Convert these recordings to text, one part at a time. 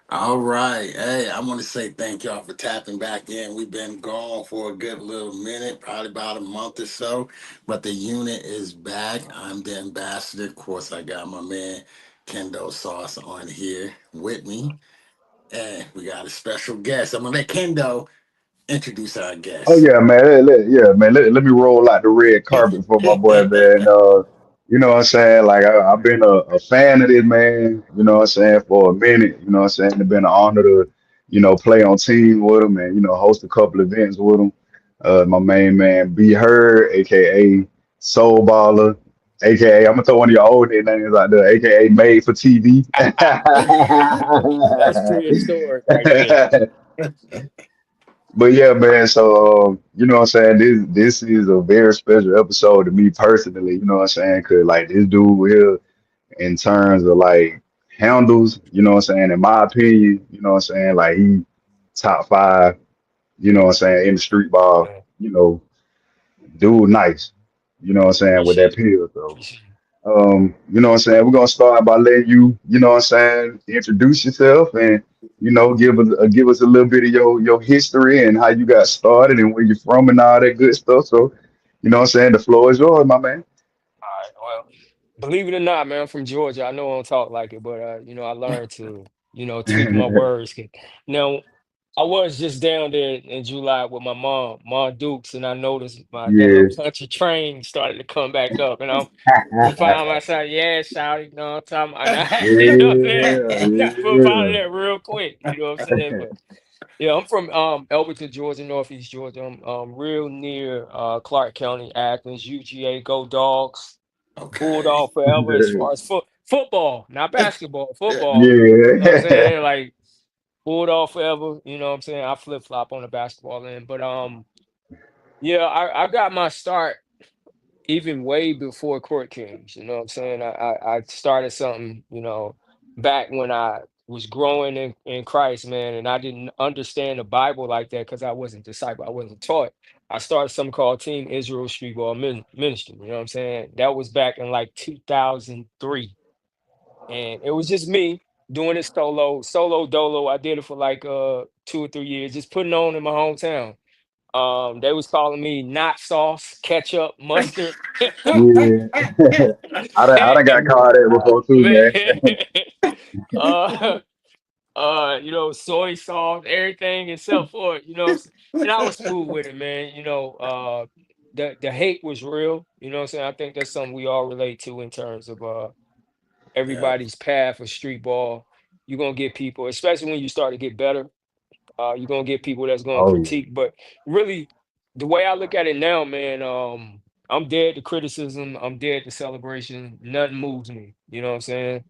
All right. Hey, I want to say thank y'all for tapping back in. We've been gone for a good little minute, probably about a month or so, but the unit is back. I'm the ambassador. Of course, I got my man Kendo Sauce on here with me, and we got a special guest. I'm gonna let Kendo introduce our Oh guest. yeah, man. Yeah, man. Let me roll out the red carpet for my boy, man. You know what I'm saying? Like I've been a fan of this man. You know what I'm saying for a minute. You know what I'm saying? It's been an honor to, play on team with him and host a couple events with him. My main man, B Heard, aka Soul Balla, aka I'm gonna throw one of your old names out there, aka Made for TV. That's true historic right there. But yeah, man. So you know what I'm saying. This is a very special episode to me personally. You know what I'm saying? Cause like this dude here, in terms of like handles, you know what I'm saying. In my opinion, you know what I'm saying. Like he top five. You know what I'm saying in the street ball. Man, You know, dude, nice. You know what I'm saying with that appreciate it. pill. So Appreciate it. you know what I'm saying? We're gonna start by letting you know what I'm saying, introduce yourself and give us a little bit of your history and how you got started and where you're from and all that good stuff. So, you know what I'm saying? The floor is yours, my man. All right. Well, believe it or not, man, I'm from Georgia. I know I don't talk like it, but I learned to, tweak my words. Now, I was just down there in July with my mom Dukes, and I noticed my that little Yeah. country train started to come back up, and I found myself, yeah, shouting, you know what I'm talking about? You know what I'm saying? Yeah, Got up out of yeah. there real quick, you know what I'm saying? But yeah, I'm from Elberton, Georgia, Northeast Georgia. I'm real near Clark County, Athens, UGA, go Dogs, Okay. Bulldog forever as far as football, not basketball, football. You know what I'm Yeah. saying? Like Bulldog forever, you know what I'm saying? I flip flop on the basketball end. But yeah, I got my start even way before Court Kings, you know what I'm saying? I started something, back when I was growing in Christ, man, and I didn't understand the Bible like that because I wasn't disciple, I wasn't taught. I started something called Team Israel Streetball Ministry, you know what I'm saying? That was back in like 2003. And it was just me doing it solo dolo. I did it for like 2 or 3 years, just putting on in my hometown. They was calling me not sauce, ketchup, mustard. Yeah. I done got called that before too, Man, man. uh, soy sauce, everything except for it, and I was cool with it, man. The hate was real, you know what I'm saying? I think that's something we all relate to in terms of Yeah. everybody's path of street ball. You're gonna get people, especially when you start to get better. You're gonna get people that's gonna Oh yeah. critique, but really, the way I look at it now, man, I'm dead to criticism. I'm dead to celebration. Nothing moves me. You know what I'm saying?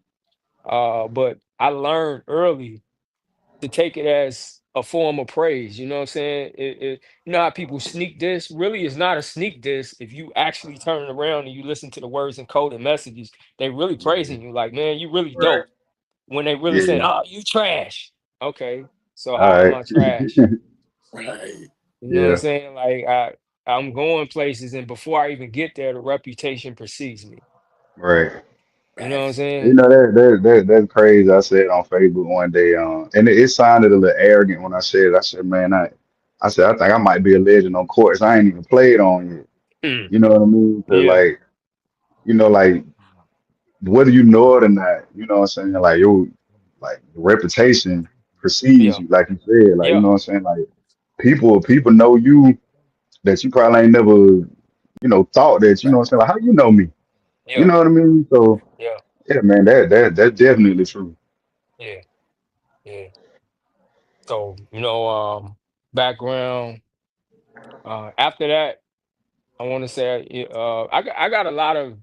But I learned early to take it as a form of praise. You know what I'm saying? You know how people sneak this? Really, it's not a sneak this. If you actually turn it around and you listen to the words and code and messages, they really Yeah. praising you. Like, man, you really Right. dope. When they really saying, Yeah. "Oh, you trash." Okay, so All how am right. I trash? Right. You know what I'm Yeah. saying? Like I'm going places, and before I even get there, the reputation precedes me. Right. You know what I'm Right. You saying? know that's crazy. I said on Facebook one day, and it sounded a little arrogant when I said it. I said, man, I said I think I might be a legend on courts I ain't even played on yet. Mm, You know what I mean? 'Cause yeah, like, like whether you know it or not, you know what I'm saying? Like your like reputation precedes yeah, you, like you said. Like you yeah, know what I'm saying? Like people know you that you probably ain't never, thought that. You know what I'm saying? Like how you know me? You yeah, know what I mean? So yeah, yeah, man, that's definitely true. yeah, yeah. So background. After that, I want to say, I got a lot of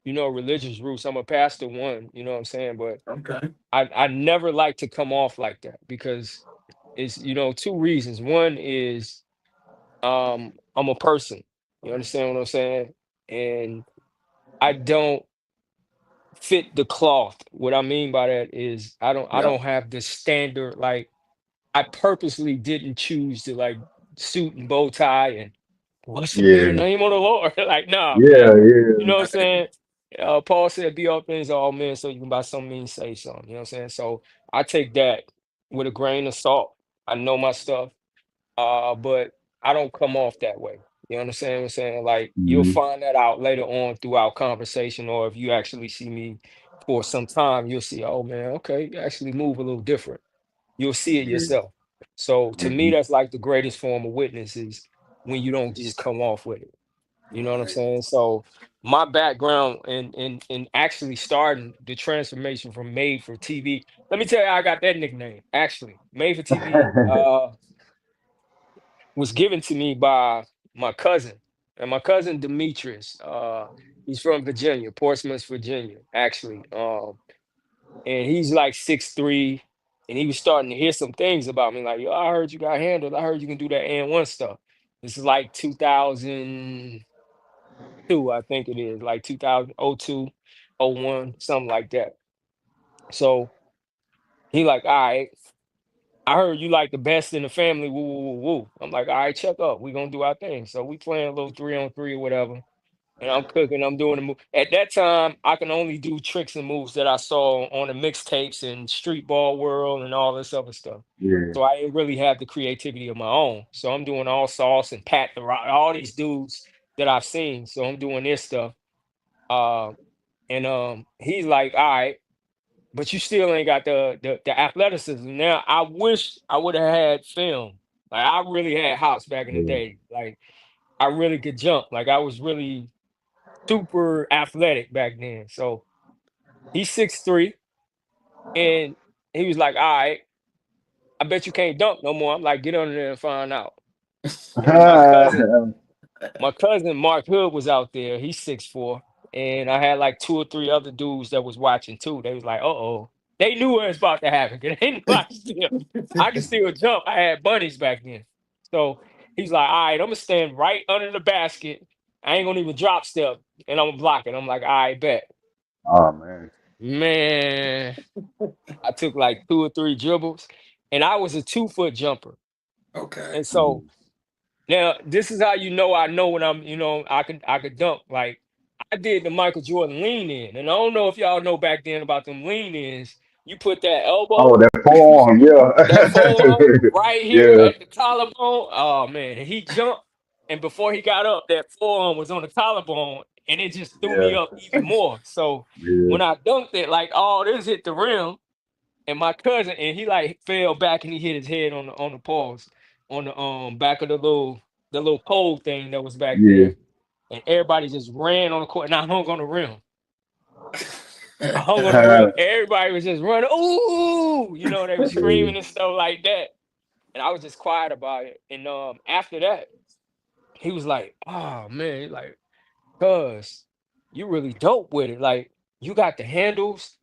religious roots. I'm a pastor one. You know what I'm saying? But Okay. I never like to come off like that because it's two reasons. One is I'm a person. You understand what I'm saying? And I don't fit the cloth. What I mean by that is I Yeah. don't have the standard, like I purposely didn't choose to like suit and bow tie and blessed be the Yeah, name of the Lord. Like, nah, yeah, man. You yeah, know what I'm Right. saying? Paul said, be all things to all men, so you can by some means say something. You know what I'm saying? So I take that. with a grain of salt. I know my stuff, but I don't come off that way. You understand what I'm saying? Like you'll Mhm. find that out later on throughout conversation, or if you actually see me for some time, you'll see, oh man, okay, you actually move a little different. You'll see it yourself. So to me, Mhm. that's like the greatest form of witness is when you don't just come off with it. You know what I'm Right. saying? So my background in actually starting the transformation from made for TV. Let me tell you how I got that nickname. Actually, made for TV was given to me by my cousin. And my cousin Demetrius, he's from Virginia, Portsmouth, Virginia, actually. And he's like 6'3", and he was starting to hear some things about me, like, yo, I heard you got handled. I heard you can do that and one stuff. This is like 2002, I think it is, like 2002, 01, something like that. So he like, all right, I heard you like the best in the family. Woo, woo, woo, woo. I'm like, all right, check up. We gonna do our thing. So we playing a little 3-on-3 or whatever. And I'm cooking, I'm doing the move. At that time, I can only do tricks and moves that I saw on the mixtapes and street ball world and all this other stuff. Yeah. So I didn't really have the creativity of my own. So I'm doing all Sauce and Pat the Rock, all these dudes that I've seen. So I'm doing this stuff. Uh, and he's like, all right, but you still ain't got the athleticism. Now I wish I would have had film. Like I really had hops back in the Yeah. day. Like I really could jump. Like I was really super athletic back then. So he's 6'3", and he was like, all right, I bet you can't dunk no more. I'm like, get under there and find out. And my cousin Mark Hood was out there. He's 6'4", and I had like two or three other dudes that was watching too. They was like, "Uh-oh." They knew what was about to happen. 'Cause they knew I could still jump. I had bunnies back then. So he's like, "All right, I'm gonna stand right under the basket. I ain't gonna even drop step, and I'm gonna block it." I'm like, "All right, bet." Oh man. Man, I took like two or three dribbles, and I was a 2-foot jumper. Okay. And so Mhm. now, this is how I know when I could dunk. Like I did the Michael Jordan lean in, and I don't know if y'all know back then about them lean ins. You put that Oh, elbow, that forearm, that forearm yeah. right here Yeah, at the collarbone. Oh man, and he jumped, and before he got up, that forearm was on the collarbone, and it just threw me yeah, up even more. So yeah, when I dunked it, like oh, this hit the rim, and my cousin, and he like fell back and he hit his head on the poles, on the back of the little pole thing that was back yeah. there, and everybody just ran on the court, and I hung on the rim. I hung on the rim. Everybody was just running. Ooh, they were Yeah. screaming and stuff like that, and I was just quiet about it. And after that, he was like, "Oh man," he's like, "Cuz you really dope with it. Like you got the handles."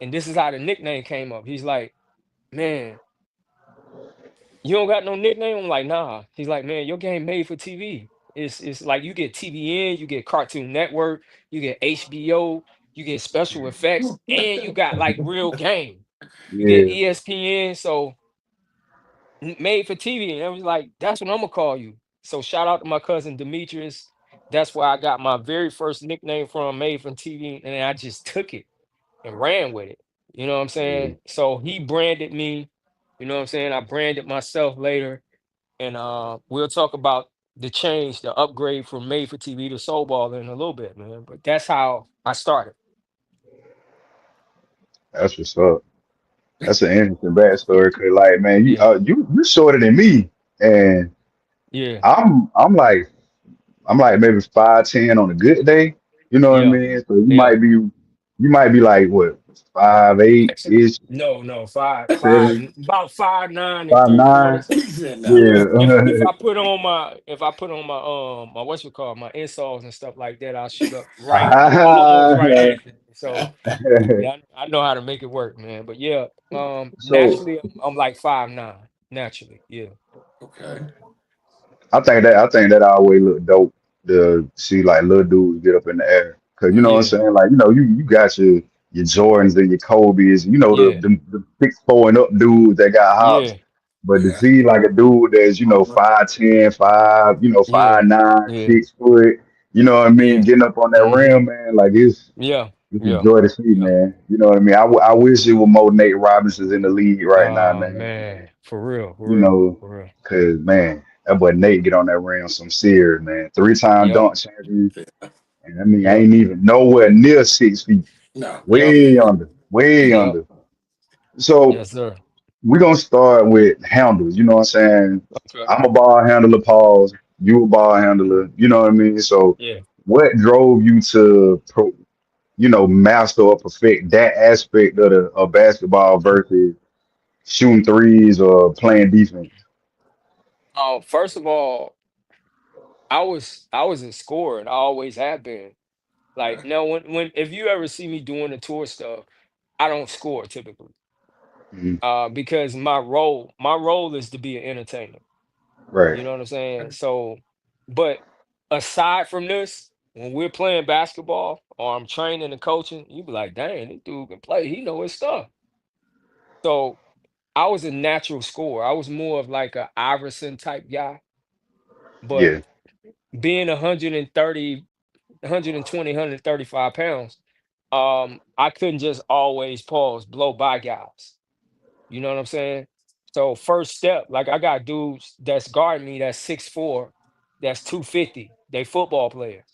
And this is how the nickname came up. He's like, "Man, you don't got no nickname?" I'm like, nah. He's like, man, your game made for TV. It's like you get TVN, you get Cartoon Network, you get HBO, you get special effects, and you got like real game. You get Yeah, ESPN, so made for TV. And I was like, that's what I'm gonna call you. So shout out to my cousin Demetrius. That's where I got my very first nickname from, made from TV, and then I just took it and ran with it. You know what I'm yeah. saying? So he branded me. You know what I'm saying? I branded myself later, and we'll talk about the change, the upgrade from made for TV to Soul Balla in a little bit, man. But that's how I started. That's what's up. That's an interesting backstory. Cause like, man, you Yeah, you shorter than me, and yeah, I'm like maybe 5'10" on a good day. You know what I yeah, mean? So yeah. you might be like what 5'8" ish, No, no, five, 7, about 5'9" and five three nine. quarters. He said no. Yeah, if Yeah. I put on my what's it called, my insoles and stuff like that, I'll shoot up right almost right at it. So yeah, I know how to make it work, man. But yeah, So naturally I'm like 5'9", naturally. Yeah, Okay. I think that always look dope to see like little dudes get up in the air. Cause you know what I'm yeah, saying? Like, you got your Jordans and your Kobe's, yeah, the 6'4" and up dudes that got hops. yeah, But to Yeah. see like a dude that's, 5'10", 5'9", yeah, yeah, 6 foot, you know what I mean, yeah. getting up on that Hmm. rim, man, like it's Yeah. it's a Yeah. joy to see, Yeah. man. You know what I mean? I wish it were more Nate Robinsons in the league right now, Oh man. man, for real, for You real, know, for real. cause man, that boy Nate get on that ring some serious, man. 3-time Yep. dunk champion, and I mean, I Yep. ain't even nowhere near 6 feet, No. Yep. way under, way Yep. under. So Yes, sir. we're gonna start with handles. You know what I'm saying? Okay. I'm a ball handler, pause. You a ball handler. You know what I mean? So, Yeah. what drove you to, master or perfect that aspect of basketball versus shooting threes or playing defense? First of all, I was a scorer and I always have been. Like Right. now when if you ever see me doing the tour stuff, I don't score typically. Mhm. Because my role is to be an entertainer. Right. You know what I'm saying? So, but aside from this, when we're playing basketball or I'm training and coaching, you be like, dang, this dude can play. He know his stuff. So I was a natural scorer. I was more of like a Iverson type guy. But Yeah. being 130, 120, 135 pounds, I couldn't just always pause, blow by guys. You know what I'm saying? So first step, like I got dudes that's guarding me that's 6'4", that's 250. They football players.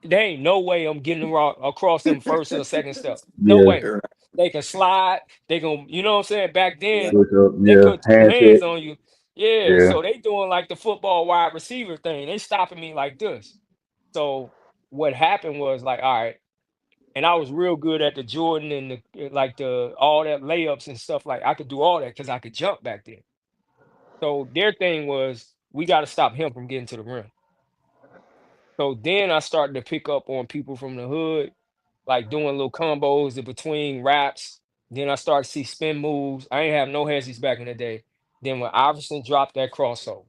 There ain't no way I'm getting across them first or second step. No Yeah. way. They can slide. They can, you know what I'm saying? Back then, Switch up. they Yeah. put two Hand hands check. on you. Yeah, Yeah. so they doing like the football wide receiver thing. They stopping me like this. So what happened was like, all right, and I was real good at the Jordan and like the all that layups and stuff. Like I could do all that because I could jump back then. So their thing was we got to stop him from getting to the rim. So then I started to pick up on people from the hood, like doing little combos in between raps. Then I started to see spin moves. I ain't have no hezzies back in the day. Then when Iverson dropped that crossover,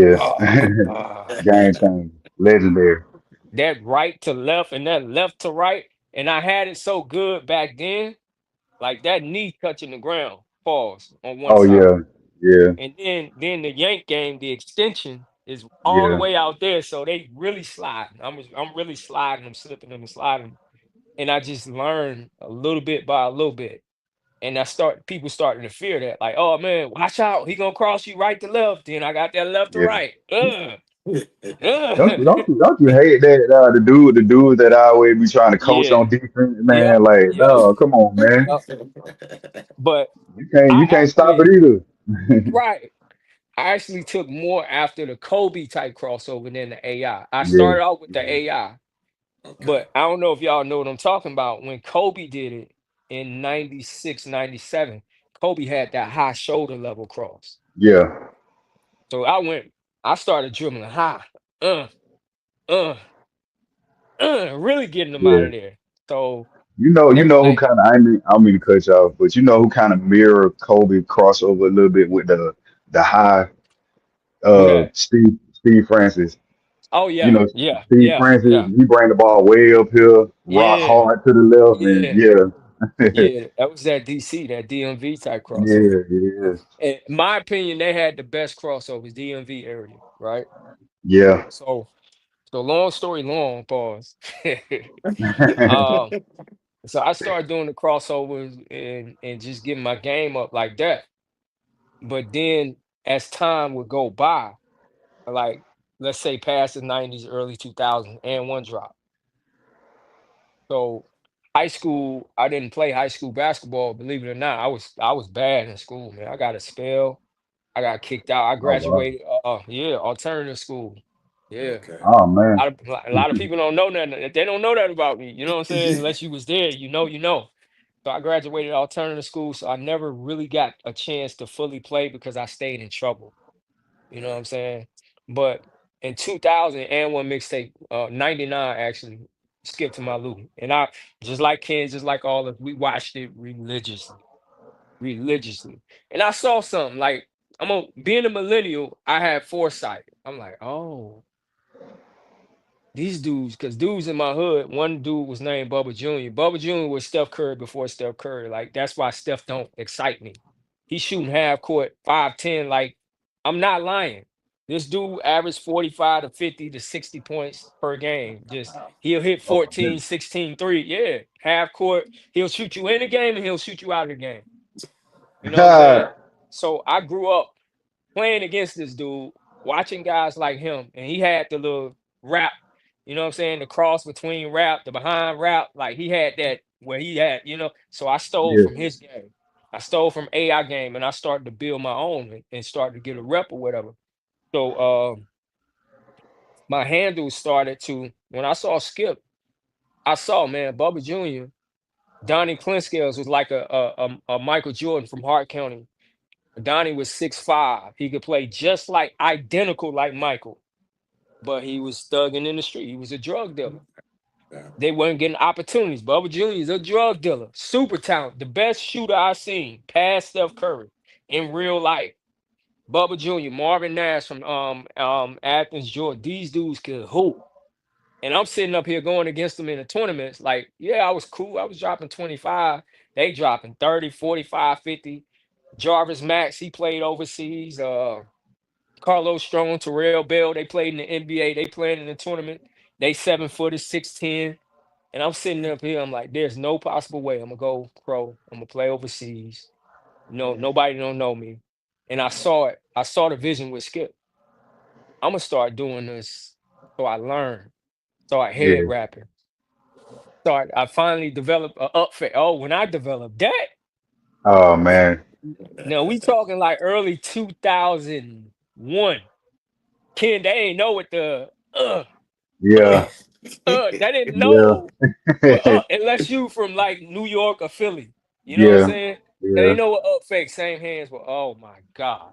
That's Yeah. ah, Game changer. Legendary. that right to left and that left to right, and I had it so good back then, like that knee touching the ground, pause on one Oh side. yeah. Yeah. And then the yank game, the extension is all the Yeah. way out there, so they really sliding. I'm really sliding them, slipping them, and sliding 'em. And I just learned a little bit by a little bit. And I start people starting to fear that, like, oh man, watch out, he gonna cross you right to left. Then I got that left to Yeah. right. Don't you, Ugh. don't you, don't you hate that the dude that I always be trying to coach Yeah. on defense, Yep. man? Like, Yep. no, come on, man. Yep. But You can't I stop it actually either. right. I actually took more after the Kobe type crossover than the AI. I Yeah, started out with the yeah, AI, Okay. but I don't know if y'all know what I'm talking about. When Kobe did it in 96, 97, Kobe had that high shoulder level cross. yeah, So I started dribbling high, uh, uh, really getting them out yeah. of there. So You they were know who like, kind of I mean to cut you off, but you know who kind of mirror Kobe crossover a little bit with the high who that? Steve Francis. Oh You yeah, know yeah, Steve yeah, Francis, yeah, he bring the ball way up here, rock yeah, hard to the left, and yeah, yeah, yeah. That was that DC, that DMV type crossover. yeah, yeah, In my opinion, they had the best crossovers, DMV area, right? yeah. So, so long story long, pause. um, so I started doing the crossovers and just getting my game up like that. But then as time would go by, like let's say past the 90s, early 2000s, and one drop. So high school, I didn't play high school basketball, believe it or not. I was bad in school, man. I got a spell. I got kicked out. I Oh wow. graduated, yeah, alternative school. Yeah. Okay. Oh man. A lot of people don't know nothing. They don't know that about me. You know what I'm saying? Unless you was there, you know. So I graduated alternative school, so I never really got a chance to fully play because I stayed in trouble. You know what I'm saying? But in 2000 and one mixtape, 99 actually, skipped to my Lou. And I just like Ken, just like all of we watched it religiously, religiously. And I saw something like being a millennial, I had foresight. I'm like, oh, these dudes, because dudes in my hood, one dude was named Bubba Jr. Bubba Jr. was Steph Curry before Steph Curry. Like that's why Steph don't excite me. He's shooting half court, 5'10". Like I'm not lying. This dude averaged 45 to 50 to 60 points per game. Just he'll hit Oh, 14, 16 three. Yeah. Half court. He'll shoot you in the game and he'll shoot you out of the game. You know what I'm saying? yeah. So I grew up playing against this dude, watching guys like him, and he had the little rap, you know what I'm saying? The cross between rap, the behind rap, like he had that where he had, so I stole Yeah. from his game. I stole from AI game and I started to build my own and started to get a rep or whatever. So my handle started to when I saw Skip, I saw man, Bubba Jr., Donnie Clinkscales was like a Michael Jordan from Hart County. Donnie was 6'5". He could play just like identical like Michael, but he was thugging in the street. He was a drug dealer. Yeah. They weren't getting opportunities. Bubba Jr. is a drug dealer, super talented, the best shooter I've seen, past Steph Curry in real life. Bubba Jr., Marvin Nash from Athens, Georgia. These dudes could hoop. And I'm sitting up here going against them in the tournaments. Like, yeah, I was cool. I was dropping 25. They dropping 30, 45, 50. Jarvis Max, he played overseas. Carlos Strong, Terrell Bell, they played in the NBA. They played in the tournament. They 7 footers, 6'10". And I'm sitting up here. I'm like, there's no possible way I'm gonna go pro. I'm gonna play overseas. No, nobody don't know me. And I saw it. I saw the vision with Skip. I'm gonna start doing this. So I learned. Start head Yeah. rapping. I finally developed a up fit. Oh, when I developed that, Oh man. now we talking like early 2001. Ken, they ain't know what the uh, Yeah. they didn't Yeah. know what unless you from like New York or Philly. You know what I'm Yeah. saying? They Yeah. didn't know what up fake, same hands, but oh my God.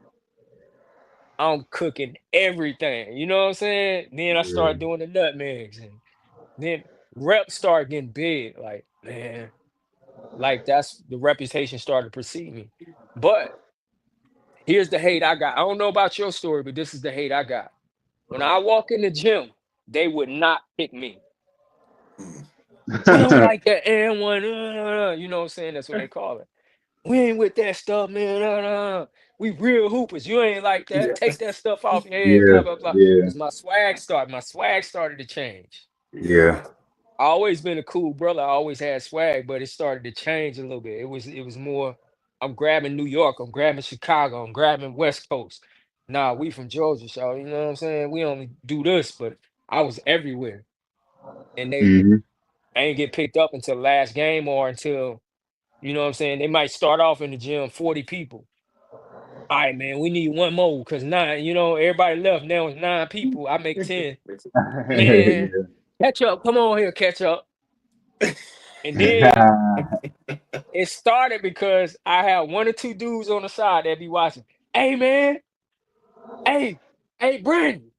I'm cooking everything. You know what I'm saying? Then I Yeah. started doing the nutmegs and then reps started getting big. Like, man, like that's the reputation started to precede me. But here's the hate I got. I don't know about your story, but this is the hate I got. When I walk in the gym, they would not pick me. We don't like that and one. You know what I'm saying? That's what they call it. We ain't with that stuff, man. We real hoopers. You ain't like that. Take that stuff off your head. Yeah. Blah blah blah. Yeah. Cause my swag started to change. Yeah. I always been a cool brother. I always had swag, but it started to change a little bit. It was more. I'm grabbing New York. I'm grabbing Chicago. I'm grabbing West Coast. Nah, we from Georgia, so you know what I'm saying. We only do this, but I was everywhere, and they Hmm. ain't get picked up until last game or until you know what I'm saying. They might start off in the gym 40 people. All right, man, we need one more because nine. Everybody left. Now it's 9 people. I make 10. Man, Yeah. catch up. Come on here, catch up. And then it started because I had one or two dudes on the side that be watching. Hey man, hey, hey Brandon,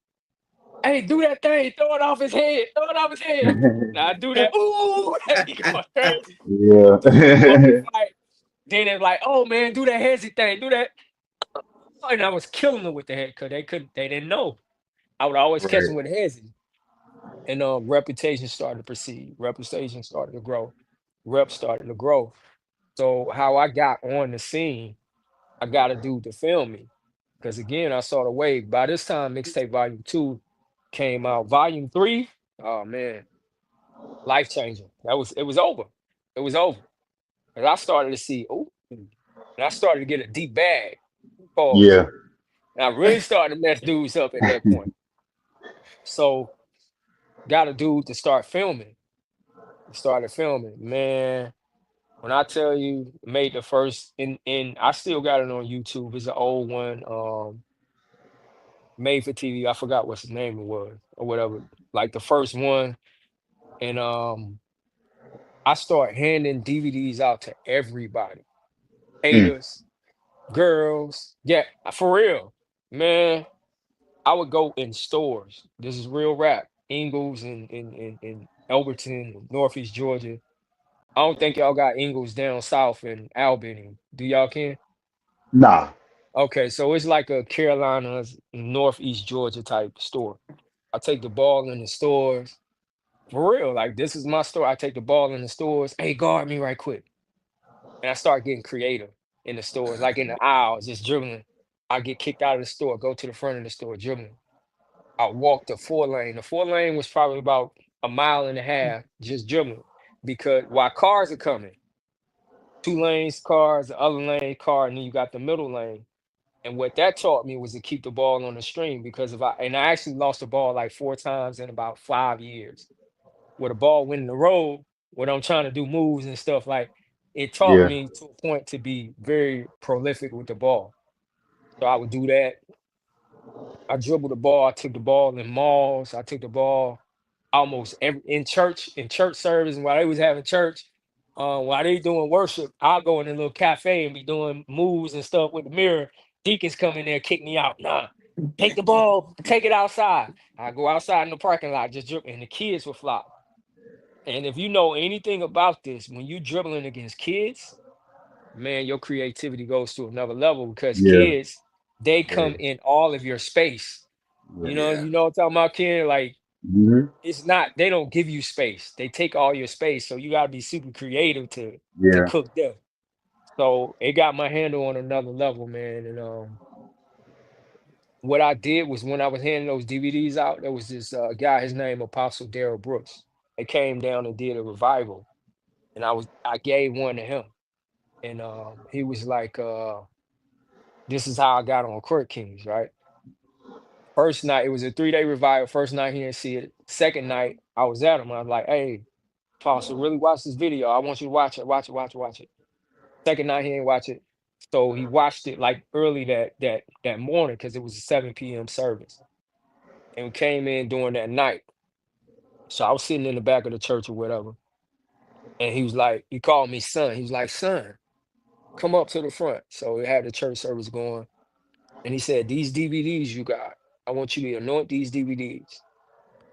hey, do that thing, throw it off his head, throw it off his head. Now I do that. Ooh, that be going crazy. Yeah. Before the fight, then it's like, oh man, do that hezzy thing, do that. And I was killing them with the head because they didn't know. I would always catch Right. them with hezzy. And reputation started to proceed. Reputation started to grow. Rep started to grow. So how I got on the scene, I got a dude to film me. Because again, I saw the wave. By this time, mixtape volume 2 came out. Volume 3, oh man, life changing. It was over. It was over. And I started to see, oh, and I started to get a deep bag. Pause. Yeah. And I really started to mess dudes up at that point. So got a dude to start filming. Started filming. Man, when I tell you made the first in I still got it on YouTube. It's an old one. Made for TV. I forgot what's the name it was or whatever. Like the first one. And I start handing DVDs out to everybody. Mm. Haters, girls. Yeah, for real. Man, I would go in stores. This is real rap. Ingles in Elberton, Northeast Georgia. I don't think y'all got Ingles down south in Albany. Do y'all can? Nah. Okay, so it's like a Carolinas, Northeast Georgia type store. I take the ball in the stores. For real, like this is my store. I take the ball in the stores. Hey, guard me right quick. And I start getting creative in the stores, like in the aisles, just dribbling. I get kicked out of the store, go to the front of the store, dribbling. I walked the 4 lane. The 4 lane was probably about a mile and a half just dribbling because while cars are coming, 2 lanes cars, the other lane car, and then you got the middle lane. And what that taught me was to keep the ball on the string because if I actually lost the ball like 4 times in about 5 years. Where the ball went in the road, when I'm trying to do moves and stuff, like it taught Yeah. me to a point to be very prolific with the ball. So I would do that. I dribbled the ball. I took the ball in malls. I took the ball almost every in church service. And while they was having church, while they doing worship, I'll go in a little cafe and be doing moves and stuff with the mirror. Deacons come in there, kick me out. Nah, take the ball, take it outside. I go outside in the parking lot, just dribble, and the kids would flop. And if you know anything about this, when you dribbling against kids, man, your creativity goes to another level because Yeah. kids, they Yeah. come in all of your space. Yeah. Yeah. You know what I'm talking about, kid? Like Hmm. it's not, they don't give you space. They take all your space. So you gotta be super creative to Yeah. cook them. So it got my handle on another level, man. And what I did was when I was handing those DVDs out, there was this guy, his name Apostle Darrell Brooks. They came down and did a revival, and I gave one to him, and he was like, "This is how I got on Court Kings, right?" First night, it was a 3-day revival. First night he didn't see it. Second night, I was at him. I was like, "Hey, Apostle, really watch this video. I want you to watch it, watch it, watch it, watch it." Second night he didn't watch it, so he watched it like early that morning because it was a 7 p.m. service, and we came in during that night. So I was sitting in the back of the church or whatever, and he was like, he called me son. He was like, "Son, come up to the front." So we had the church service going, and he said, "These DVDs you got, I want you to anoint these DVDs.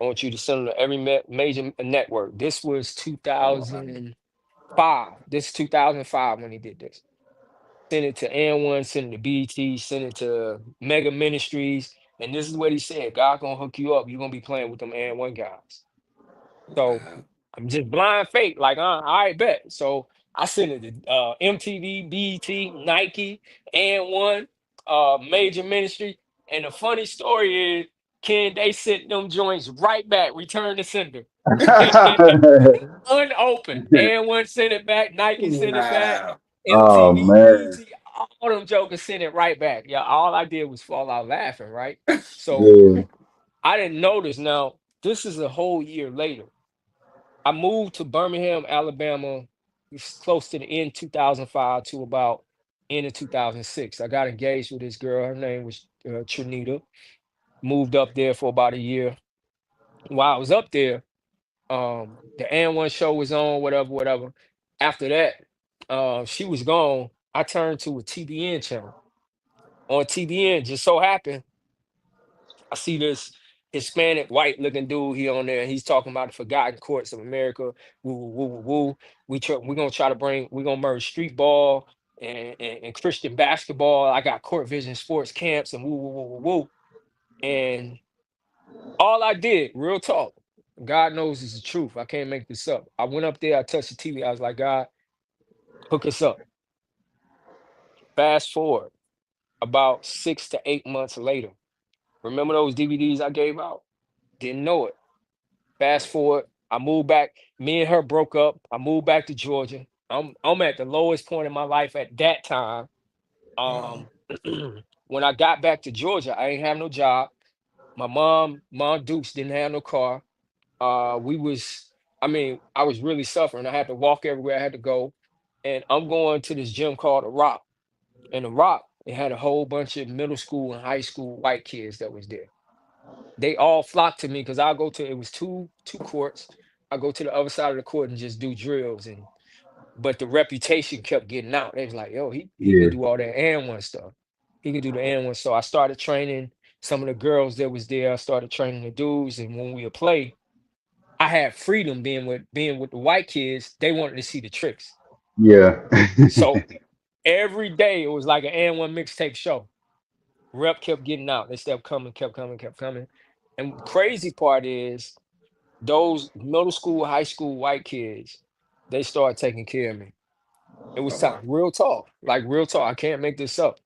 I want you to send them to every major network." This was Wow. 2005. This is 2005 when he did this. Send it to N1, send it to BT, send it to Mega Ministries. And this is what he said: God gonna hook you up. You're gonna be playing with them N1 guys. So Wow. I'm just blind fake, like, I bet. So I sent it to MTV, BT, Nike, and one major ministry. And the funny story is, Ken, they sent them joints right back, return to sender. Unopened. And one sent it back, Nike sent it back, Wow. Oh MTV, man. BT, all them jokers sent it right back. Yeah, all I did was fall out laughing, right? So Yeah. I didn't notice. Now, this is a whole year later. I moved to Birmingham, Alabama. It's close to the end 2005 to about end of 2006. I got engaged with this girl. Her name was Trinita. Moved up there for about a year. While I was up there, the N1 show was on, whatever, whatever. After that, she was gone. I turned to a TBN channel. On TBN, just so happened I see this Hispanic white looking dude here on there. And he's talking about the forgotten courts of America. Woo, woo, woo, woo, woo. We're gonna try to we're gonna merge street ball and Christian basketball. I got court vision sports camps and woo, woo, woo, woo, woo. And all I did, real talk, God knows it's the truth. I can't make this up. I went up there, I touched the TV, I was like, God, hook us up. Fast forward about 6 to 8 months later. Remember those DVDs I gave out? Didn't know it. Fast forward, I moved back. Me and her broke up. I moved back to Georgia. I'm at the lowest point in my life at that time. Wow. Um, when I got back to Georgia, I ain't have no job. My mom Dukes didn't have no car. We was, I mean, I was really suffering. I had to walk everywhere I had to go, and I'm going to this gym called the Rock. And the Rock, it had a whole bunch of middle school and high school white kids that was there. They all flocked to me because I go to, it was two courts. I go to the other side of the court and just do drills, and but the reputation kept getting out. They was like, "Yo, he can Yeah. do all that and one stuff. He can do the and one." So I started training some of the girls that was there. I started training the dudes, and when we would play, I had freedom being with the white kids. They wanted to see the tricks. Yeah. So every day it was like an and one mixtape show. Rep kept getting out. They kept coming, kept coming, kept coming. And the crazy part is those middle school, high school white kids, they started taking care of me. It was time, Wow. real talk, like real talk. I can't make this up.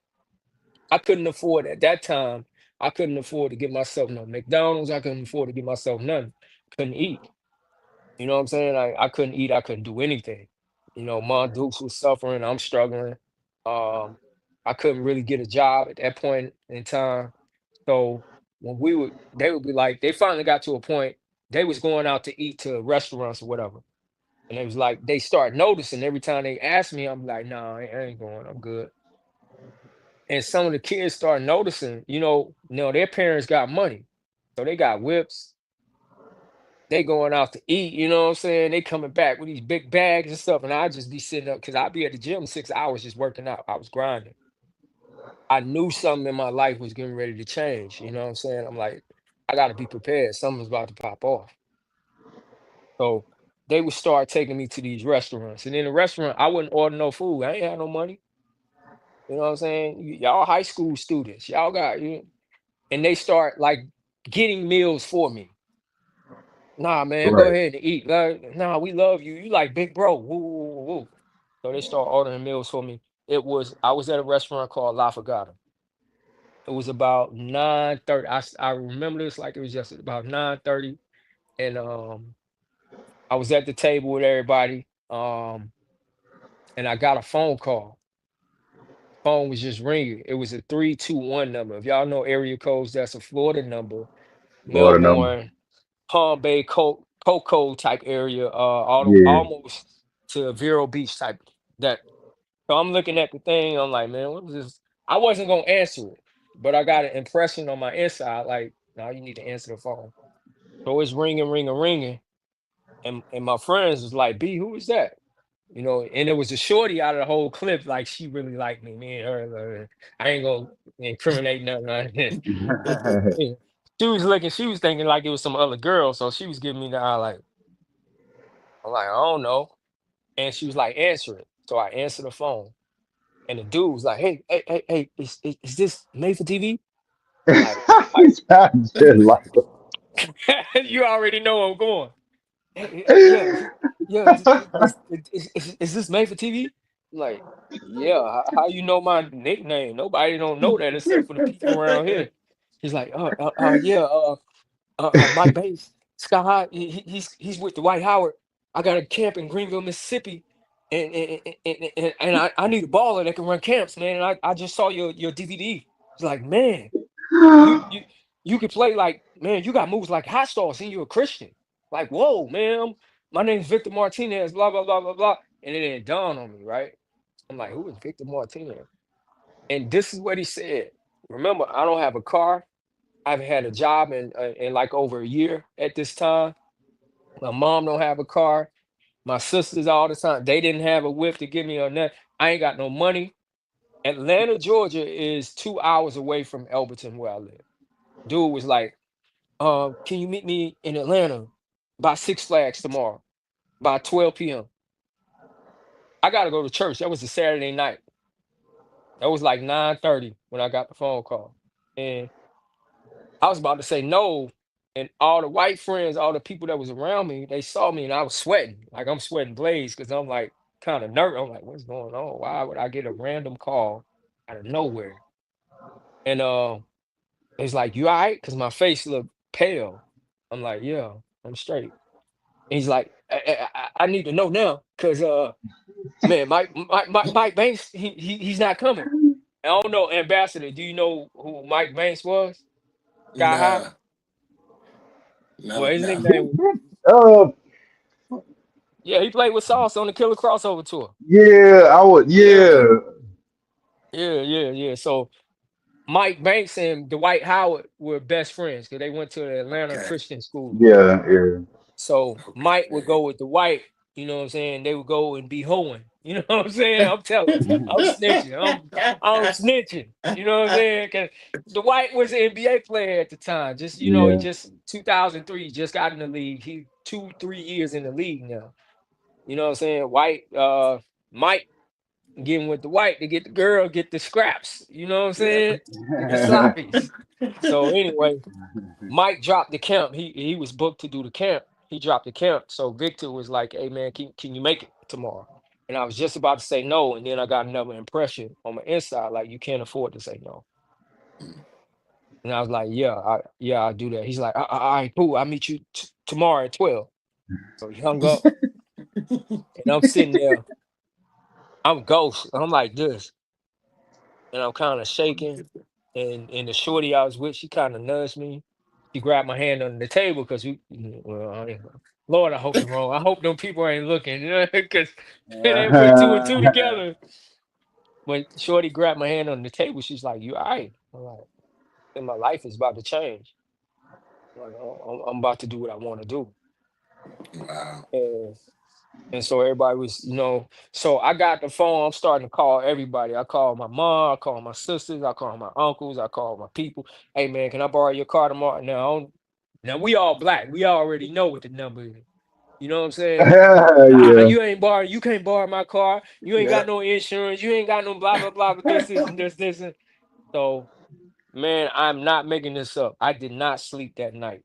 I couldn't afford at that time. I couldn't afford to get myself no McDonald's. I couldn't afford to get myself nothing. Couldn't eat. You know what I'm saying? I couldn't eat. I couldn't do anything. You know, Mom Dukes was suffering. I'm struggling. Um, I couldn't really get a job at that point in time. So when they would be like, they finally got to a point. They was going out to eat to restaurants or whatever, and it was like they start noticing every time they ask me. I'm like, nah, I ain't going. I'm good. And some of the kids start noticing. Their parents got money, so they got whips, they going out to eat, you know what I'm saying? They coming back with these big bags and stuff. And I just be sitting up because I'd be at the gym 6 hours just working out. I was grinding. I knew something in my life was getting ready to change. You know what I'm saying? I'm like, I gotta be prepared. Something's about to pop off. So they would start taking me to these restaurants. And in the restaurant, I wouldn't order no food. I ain't had no money. You know what I'm saying? Y'all high school students. Y'all got you. And they start like getting meals for me. Nah, man, go Right. ahead and eat. Nah, we love you. You like big bro. Woo, woo, woo, woo. So they start ordering meals for me. I was at a restaurant called La Fagata. It was about 9:30. I remember this like it was just about 9:30. And I was at the table with everybody. And I got a phone call. Phone was just ringing. It was a 321 number. If y'all know area codes, that's a Florida number. Lord number. Melbourne, Palm Bay, Cocoa type area, Yeah. almost to Vero Beach type. That so I'm looking at the thing. I'm like, man, what is this? I wasn't gonna answer it, but I got an impression on my inside, like, now you need to answer the phone. So it's ringing, ringing, ringing, and my friends was like, B, who is that? And it was a shorty out of the whole clip, like she really liked me, me and her. I ain't gonna incriminate nothing. Yeah. She was thinking like it was some other girl, so she was giving me the eye like, I'm like, I don't know. And she was like, answer it. So I answered the phone. And the dude was like, hey, hey, hey, hey, is this made for TV? I'm like, He sounds just like you already know where I'm going. Yeah, yeah. Is this made for TV? I'm like, yeah. How you know my nickname? Nobody don't know that except for the people around here. He's like, yeah. Mike Bates, Scott High, he's with the White Howard. I got a camp in Greenville, Mississippi, and I need a baller that can run camps, man. And I just saw your DVD. It's like, man, you you you can play like, man, you got moves like hot stars, and you're a Christian. Like, whoa, man, my name's Victor Martinez, blah blah blah blah blah. And it didn't dawn on me, right? I'm like, who is Victor Martinez? And this is what he said. Remember, I don't have a car. I've had a job in like over a year at this time. My mom don't have a car. My sisters all the time, they didn't have a whip to give me on that. I ain't got no money. Atlanta, Georgia is 2 hours away from Elberton where I live. Dude was like, can you meet me in Atlanta by Six Flags tomorrow by 12 p.m.? I gotta go to church. That was a Saturday night. That was like 9:30 when I got the phone call. And I was about to say no, and all the white friends, all the people that was around me, they saw me and I was sweating. Like I'm sweating blades because I'm like kind of nervous. I'm like, what's going on? Why would I get a random call out of nowhere? And it's like, you all right? Because my face looked pale. I'm like, yeah, I'm straight. And he's like, I need to know now because man, Mike Banks, he's not coming. I don't know, Ambassador. Do you know who Mike Banks was? Sky High? No, Well, no, his no. nickname. uh Yeah, he played with Sauce on the Killer Crossover tour. yeah, I would Yeah, yeah. yeah. So Mike Banks and Dwight Howard were best friends because they went to the Atlanta Okay, Christian school together. Yeah, yeah. So Mike would okay. go with Dwight, you know what I'm saying? They would go and be hoeing. You know what I'm saying? I'm telling, I'm snitching. I'm snitching. You know what I'm saying? Because Dwight was an NBA player at the time. Just he Yeah. just 2003 just got in the league. He 2 3 years in the league now. You know what I'm saying? Mike getting with the white to get the girl, get the scraps. You know what I'm Yeah. saying? Get the sloppies. So anyway, Mike dropped the camp. He was booked to do the camp. He dropped the camp. So Victor was like, "Hey man, can you make it tomorrow?" And I was just about to say no, and then I got another impression on my inside, like you can't afford to say no. And I was like, yeah, I'll do that. He's like, all right, cool. I'll meet you tomorrow at 12. So he hung up and I'm sitting there, I'm ghost. I'm like this. And I'm kind of shaking. And the shorty I was with, she kind of nudged me. She grabbed my hand under the table because well, Lord, I hope you're wrong. I hope them people ain't looking, because they didn't put two and two together. When Shorty grabbed my hand on the table, she's like, "You all right?" I'm like, "And my life is about to change. Like, I'm about to do what I want to do." Wow. And and so everybody was, so I got the phone. I'm starting to call everybody. I call my mom. I call my sisters. I call my uncles. I call my people. Hey man, can I borrow your car tomorrow? Now we all black. We already know what the number is. You know what I'm saying? Yeah. You can't borrow my car. You ain't Yeah. got no insurance. You ain't got no blah blah blah. But this, and this. And so, man, I'm not making this up. I did not sleep that night.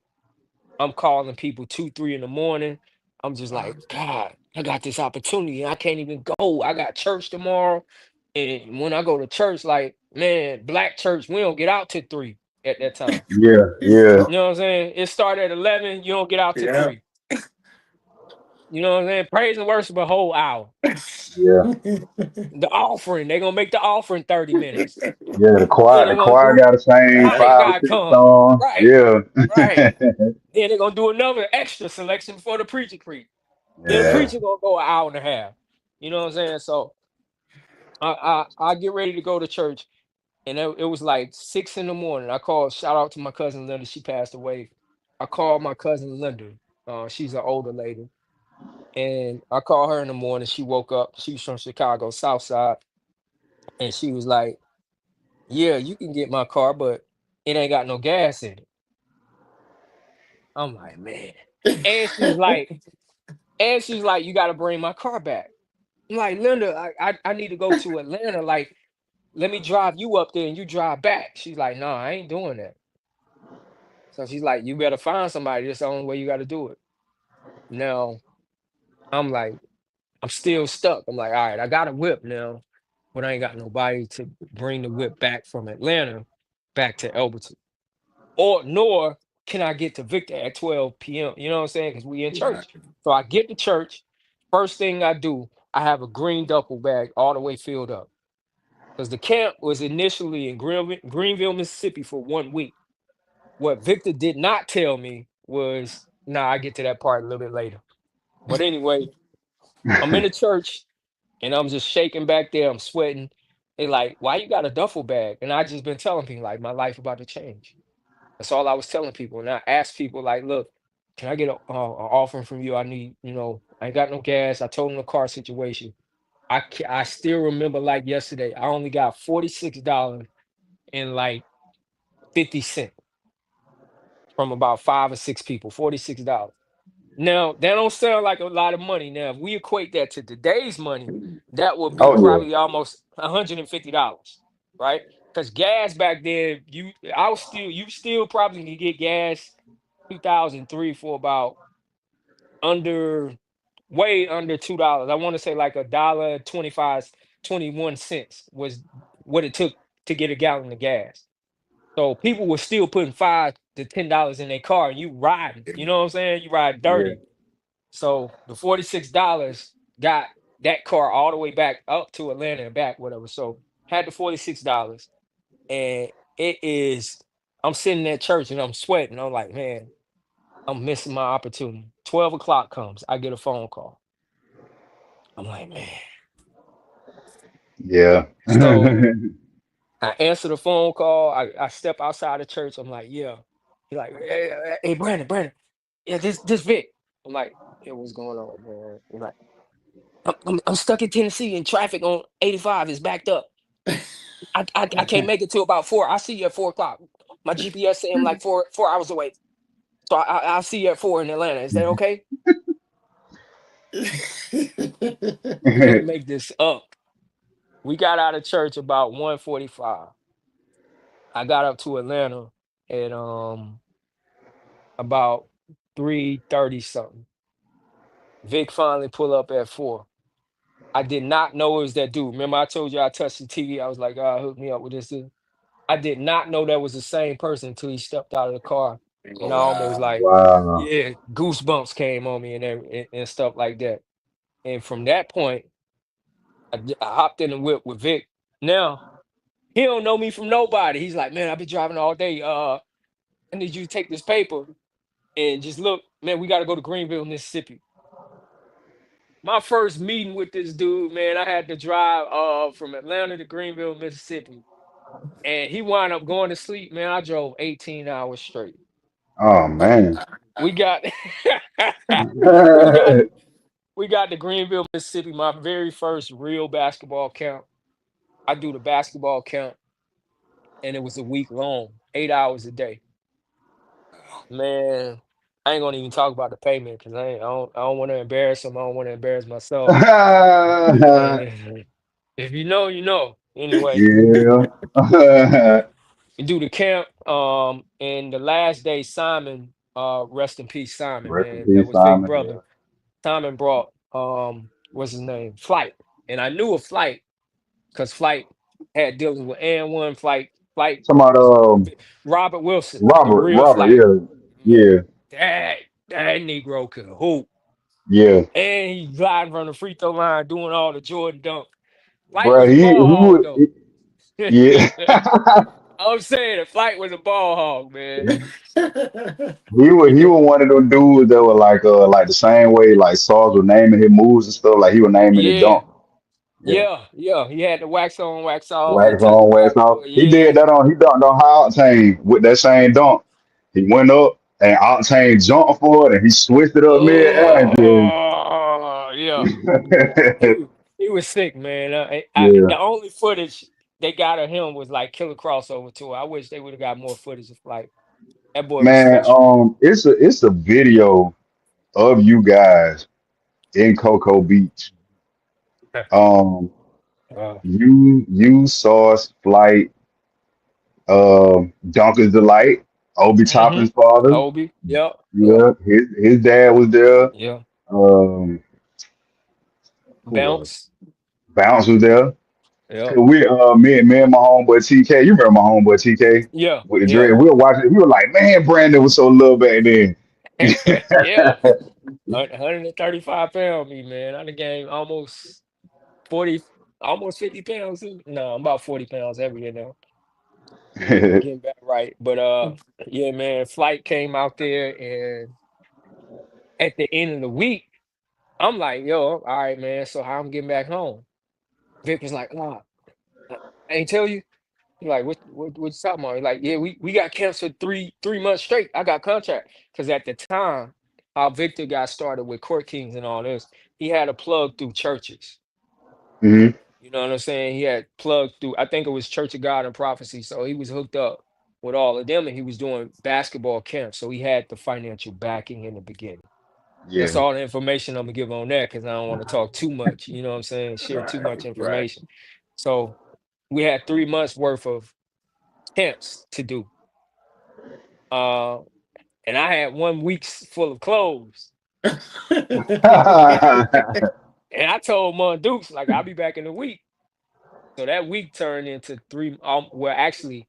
I'm calling people 2, 3 in the morning. I'm just Wow. like, God, I got this opportunity. I can't even go. I got church tomorrow. And when I go to church, like, man, black church, we don't get out till 3 at that time. Yeah. Yeah. You know what I'm saying? It started at 11. You don't get out till Yeah. 3. You know what I'm saying? Praise and worship a whole hour. Yeah. The offering, they gonna make the offering 30 minutes. Yeah. The Then choir, the they're gonna choir do got to sing Yeah. right, 5 or God 6 come. songs. Right, Yeah. right. Then they're gonna do another extra selection before the preacher preach. Then the Yeah. preacher gonna go an hour and a half. You know what I'm saying? So I get ready to go to church, and it was like 6 in the morning. I called. Shout out to my cousin Linda. She passed away. I called my cousin Linda. She's an older lady, and I called her in the morning. She woke up. She was from Chicago, South Side, and she was like, "Yeah, you can get my car, but it ain't got no gas in it." I'm like, man. And she's like, you got to bring my car back. I'm like, Linda, I need to go to Atlanta. Like, let me drive you up there and you drive back. She's like, no, I ain't doing that. So she's like, you better find somebody. That's the only way you got to do it. Now, I'm like, I'm still stuck. I'm like, all right, I got a whip now, but I ain't got nobody to bring the whip back from Atlanta back to Elberton. Or nor can I get to Victor at 12 p.m. You know what I'm saying? Because we in church. Exactly. So I get to church. First thing I do, I have a green duffel bag all the way filled up. Because the camp was initially in Greenville, Mississippi for 1 week. What Victor did not tell me was, nah, I get to that part a little bit later. But anyway, I'm in the church and I'm just shaking back there. I'm sweating. They like, why you got a duffel bag? And I just been telling people like my life about to change. That's all I was telling people. And I asked people like, look, can I get an offering from you? I need, I ain't got no gas. I told them the car situation. I still remember like yesterday. I only got $46 and like 50 cents from about 5 or 6 people. $46. Now that don't sound like a lot of money. Now, if we equate that to today's money, that would be Oh yeah. probably almost $150, right? Because gas back then, you still probably can get gas 2003 for about under way under $2. I want to say like a dollar 21 cents was what it took to get a gallon of gas. So people were still putting $5 to $10 in their car and you riding. You know what I'm saying? You ride Yeah. dirty. So the $46 got that car all the way back up to Atlanta and back, whatever. So had the $46 and it is I'm sitting at church and I'm sweating. I'm like, man, I'm missing my opportunity. 12 o'clock comes. I get a phone call. I'm like, man. Yeah. So I answer the phone call. I step outside the church. I'm like, yeah. He's like, hey, Brandon. Yeah, this Vic. I'm like, yeah, what's going on, man? He's like, I'm stuck in Tennessee and traffic on 85 is backed up. I can't make it till about 4. I see you at 4 o'clock. My GPS saying I'm like four hours away. So I'll see you at 4 in Atlanta. Is that okay? Can't make this up. We got out of church about 1:45. I got up to Atlanta at about 3:30 something. Vic finally pull up at 4. I did not know it was that dude. Remember I told you I touched the TV. I was like, hook me up with this dude. I did not know that was the same person until he stepped out of the car, and Oh I almost wow. like, Wow. yeah, goosebumps came on me and and stuff like that. And from that point, I hopped in the whip with Vic. Now he don't know me from nobody. He's like, man, I've been driving all day. I need you to take this paper and just look, man. We got to go to Greenville, Mississippi. My first meeting with this dude, man, I had to drive from Atlanta to Greenville, Mississippi, and he wound up going to sleep. Man, I drove 18 hours straight. Oh man. We got we got we got to Greenville, Mississippi, my very first real basketball camp. I do the basketball camp, and it was a week long, 8 hours a day. Man, I ain't gonna even talk about the payment because I don't want to embarrass him. I don't want to embarrass myself. And if you know, you know. Anyway, Yeah. we do the camp. And the last day, Simon, rest in peace, Simon, Rest in man. That peace, was Vic Simon. brother. Yeah. Simon brought what's his name? Flight. And I knew a Flight because Flight had dealings with and one Flight. Flight Talking about was Robert Wilson, the real Robert, Flight. yeah. Yeah. Yeah. That that Negro could hoop. Yeah. And he gliding from the free throw line doing all the Jordan dunk. Flight Bro, was a he ball hog would though. yeah. I'm saying the Flight was a ball hog, man. He was one of them dudes that were like the same way like Sauce was naming his moves and stuff, like he was naming the Yeah, dunk. Yeah. yeah, yeah. He had the wax on, wax off. He Wax touched the on, wax off. backboard. He Yeah. did that on he dunked on High Octane with that same dunk. He went up and Octane jumped for it and he switched it up mid air and Oh, yeah. He just was he was sick, man. yeah. The only footage they got of him was like killer crossover tour. I wish they would have got more footage of Flight. That boy was Man, special. it's a video of you guys in Cocoa Beach. Um, Uh, you Sauce, Flight, Dunker's Delight, Obi hmm Toppin's father. Obi. Yep. Yep. Yeah, his dad was there. Yeah. Um, who was Bounce. Bounce was there. Yep. 'Cause me and my homeboy TK. You remember my homeboy TK Yeah. with the dread? Yeah. We were watching. We were like, man, Brandon was so little back then. Yeah. 135 pound me, man. I done gained almost 40, almost 50 pounds. No, I'm about 40 pounds heavier now. Getting back right. But yeah, man, Flight came out there and at the end of the week, I'm like, yo, all right, man. So how I'm getting back home? Vic was like, oh, I ain't tell you. He like, what you talking about? He like, yeah, we got canceled three months straight. I got contract. Cause at the time, how Victor got started with Court Kings and all this, he had a plug through churches. hmm You know what I'm saying? He had plugged through, I think it was Church of God and Prophecy. So he was hooked up with all of them and he was doing basketball camps. So he had the financial backing in the beginning. That's Yeah, all the information I'm gonna give on that because I don't want to talk too much, you know what I'm saying? Share too Right, much right. information. So we had 3 months worth of camps to do. Uh, and I had 1 week's full of clothes. And I told Mon Dukes, like, I'll be back in a week. So that week turned into well, actually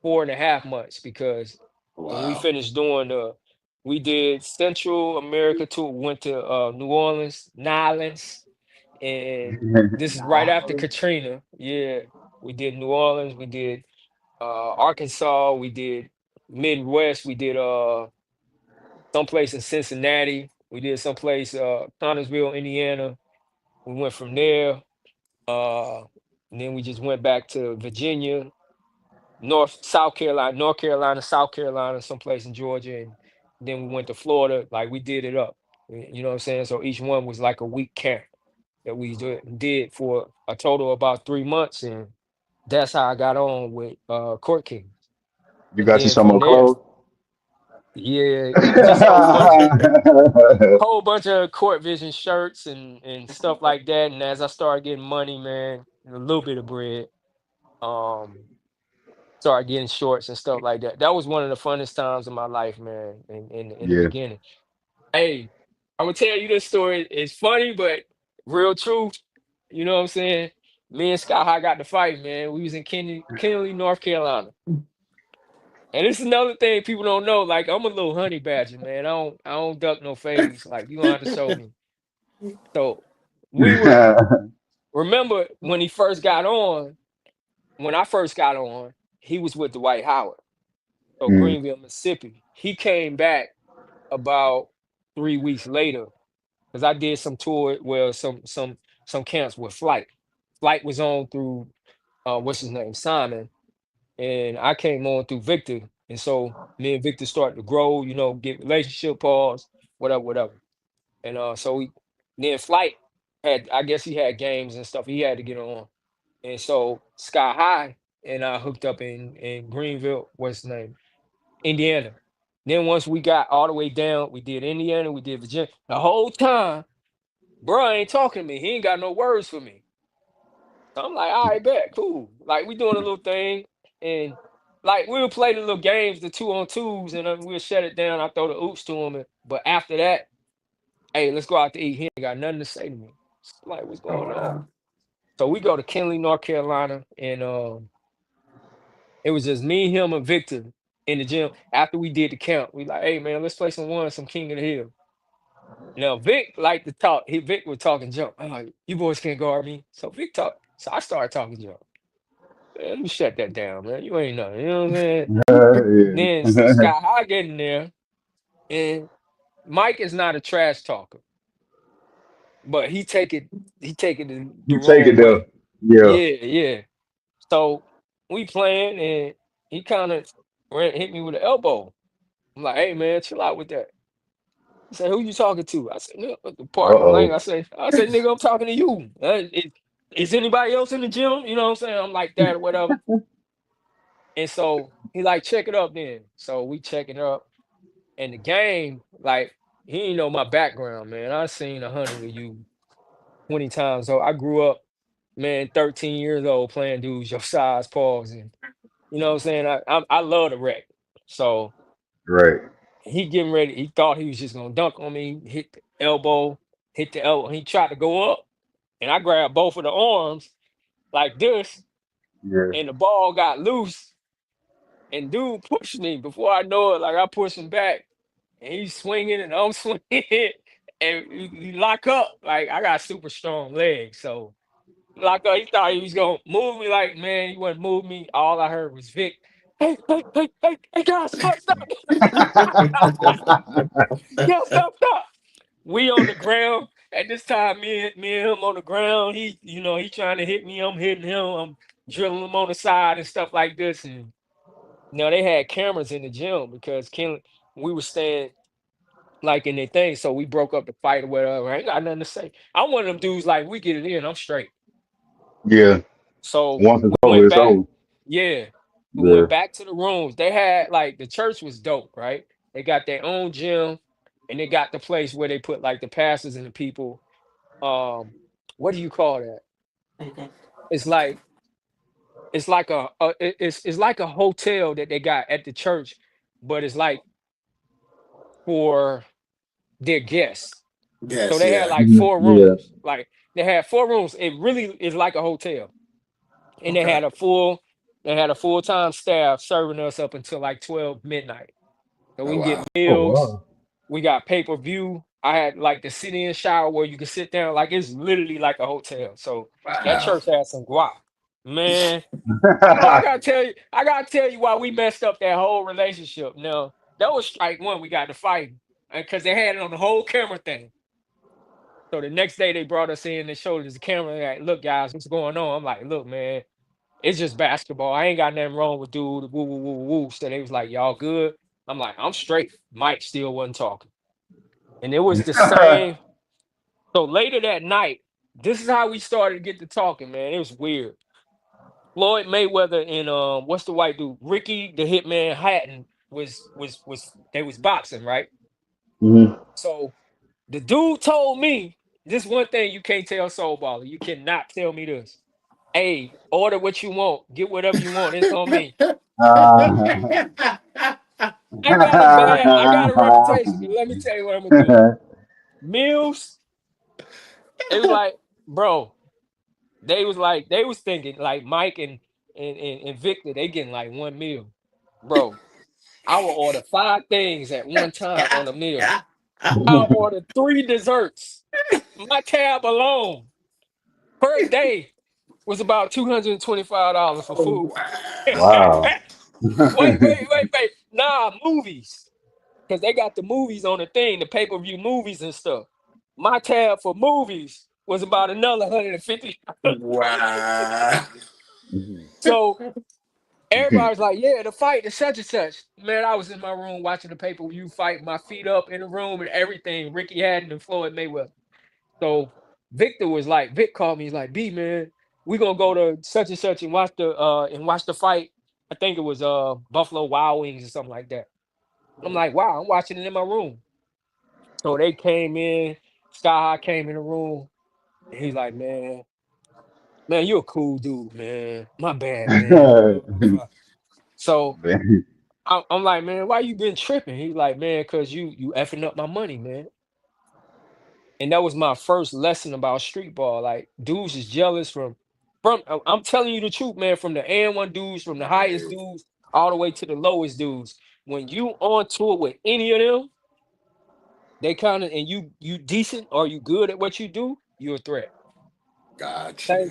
4.5 months because when we Wow. finished doing we did Central America tour, went to New Orleans, Nolens, and this is right after Katrina. Yeah, we did New Orleans, we did Arkansas, we did Midwest, we did someplace in Cincinnati, we did someplace Connersville, Indiana. We went from there, uh, and then we just went back to Virginia, North Carolina, South Carolina, someplace in Georgia, and then we went to Florida. Like we did it up. You know what I'm saying? So each one was like a week camp that we did for a total of about 3 months, and that's how I got on with Court King. you And got you then some from more there, clothes. yeah, just whole bunch of Court Vision shirts and stuff like that. And as I started getting money, man, a little bit of bread, um, started getting shorts and stuff like that. That was one of the funnest times of my life, man. In the Yeah, beginning, hey, I'm gonna tell you this story. It's funny, but real truth. You know what I'm saying? Me and Sky High got to fight, man. We was in Kenneally, North Carolina. And this is another thing people don't know. Like I'm a little honey badger, man. I don't duck no phase. Like you gonna have to show me. So we were remember when he first got on, when I first got on, he was with Dwight Howard. So Mm, Greenville, Mississippi. He came back about 3 weeks later because I did some tour, well, some camps with Flight. Flight was on through what's his name, Simon, and I came on through Victor. And so me and Victor started to grow, get relationship pause, whatever, whatever. And so we then Flight had, I guess he had games and stuff he had to get on. And so Sky High and I hooked up in Greenville, what's his name? Indiana. Then once we got all the way down, we did Indiana, we did Virginia. The whole time, bro ain't talking to me. He ain't got no words for me. So I'm like, all right, bet, cool. Like we doing a little thing, and like we'll play the little games, the 2-on-2s, and then we'll shut it down. I throw the oops to him, but after that, hey, let's go out to eat. He ain't got nothing to say to me. So I'm like, what's Oh going on? wow. So we go to Kenneally, North Carolina, and it was just me, him, and Victor in the gym. After we did the count, we like, hey man, let's play some King of the Hill. Now Vic liked to talk. Vic was talking jump. I'm like, you boys can't guard me. So Vic talk. So I started talking jump. Man, let me shut that down, man. You ain't nothing. You know what I'm saying? Then yeah. Sky High get in there, and Mike is not a trash talker, but he take it the You take it wrong there. way. Yeah. Yeah, yeah. So we playing, and he kind of hit me with an elbow. I'm like, hey man, chill out with that. He said, who you talking to? I said, nigga, pardon the Uh-oh. language. I said, nigga, I'm talking to you. Is anybody else in the gym? You know what I'm saying? I'm like that or whatever. And so he like, check it up then. So we check it up. And the game, like, he ain't know my background, man. I seen 100 of you 20 times. So I grew up, man, 13 years old playing dudes your size, pause, and you know what I'm saying? I love the wreck. So Right. he getting ready. He thought he was just gonna dunk on me, hit the elbow. He tried to go up, and I grabbed both of the arms like this, Yeah. and the ball got loose, and dude pushed me. Before I know it, like I pushed him back, and he's swinging, and I'm swinging, and we lock up. Like I got super strong legs, so lock up. He thought he was gonna move me. Like man, he wouldn't move me. All I heard was Vic. Hey, hey, hey, hey, hey, guys, stop, stop. Yo, stop, stop. We on the ground at this time. Me and him on the ground. He trying to hit me. I'm hitting him. I'm drilling him on the side and stuff like this. And they had cameras in the gym because we were staying like in their thing. So we broke up the fight or whatever. I ain't got nothing to say. I'm one of them dudes like we get it in. I'm straight. Yeah. So Once it's we over, went it's back. over. Yeah, we Yeah. went back to the rooms. They had like the church was dope, right? They got their own gym, and they got the place where they put like the pastors and the people. What do you call that? It's like it's like a hotel that they got at the church, but it's like for their guests. So Yes, they had yeah. like Mhm. four Yeah. rooms. Like they had four rooms. It really is like a hotel. And Okay. they had a full-time staff serving us up until like 12 midnight. So Oh we can get wow. Oh meals. wow. We got pay-per-view. I had like the sit-in shower where you can sit down. Like it's literally like a hotel. So that Wow. church had some guap. Man, oh, I gotta tell you why we messed up that whole relationship. No, that was strike one. We got to fight because they had it on the whole camera thing. So the next day they brought us in and showed us the camera. Like, look, guys, what's going on? I'm like, look, man, it's just basketball. I ain't got nothing wrong with dude. Woo, woo, woo, woo. So they was like, y'all good? I'm like, I'm straight. Mike still wasn't talking. And it was the same. So later that night, this is how we started to get to talking, man. It was weird. Floyd Mayweather and what's the white dude? Ricky the Hitman Hatton was they was boxing, right? Mhm. So the dude told me this one thing you can't tell Soul Baller. You cannot tell me this. Hey, order what you want, get whatever you want. It's on me. Ah. I got a reputation, but let me tell you what I'm gonna do. Meals, it was like, bro, they was thinking like Mike and Victor, they getting like 1 meal. Bro, I will order 5 things at one time on a meal. I'll order 3 desserts. My tab alone per day was about $225 for Oh, food. Wow. Wait. Nah, movies. Because they got the movies on the thing, the pay-per-view movies and stuff. My tab for movies was about another 150. wow. So everybody's like, yeah, the fight is such and such. Man, I was in my room watching the pay-per-view fight, my feet up in the room and everything. Ricky Hatton and Floyd Mayweather. So Vic called me, he's like, B man, we gonna go to such and such and watch the fight. I think it was Buffalo Wild Wings or something like that. I'm like, wow, I'm watching it in my room. So they came in, Sky High came in the room, and he's like, man, you a cool dude, man. My bad, man. So I'm like, man, why you been tripping? He's like, man, cause you effing up my money, man. And that was my first lesson about street ball. Like, dudes is jealous I'm telling you the truth, man, from the and one dudes, from the highest dudes, all the way to the lowest dudes. When you on tour with any of them, they kind of and you decent or you good at what you do, you're a threat. Gotcha.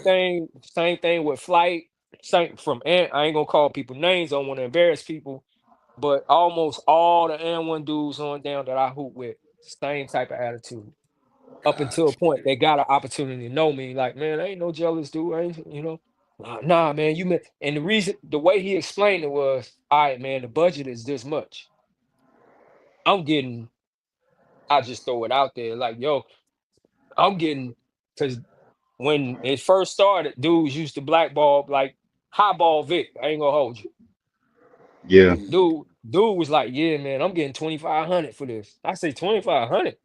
Same thing with flight. Same from and I ain't gonna call people names, I don't want to embarrass people, but almost all the and one dudes on down that I hoop with, same type of attitude. Up until a Gotcha. point, they got an opportunity to know me. Like, man, I ain't no jealous dude. I ain't, nah, man, you meant. And the way he explained it was, all right, man, the budget is this much. I'm getting. I just throw it out there, like, yo, I'm getting because when it first started, dudes used to blackball like highball Vic. I ain't gonna hold you. Yeah. Mm, Dude was like, yeah, man, I'm getting 2,500 for this. I say 2,500.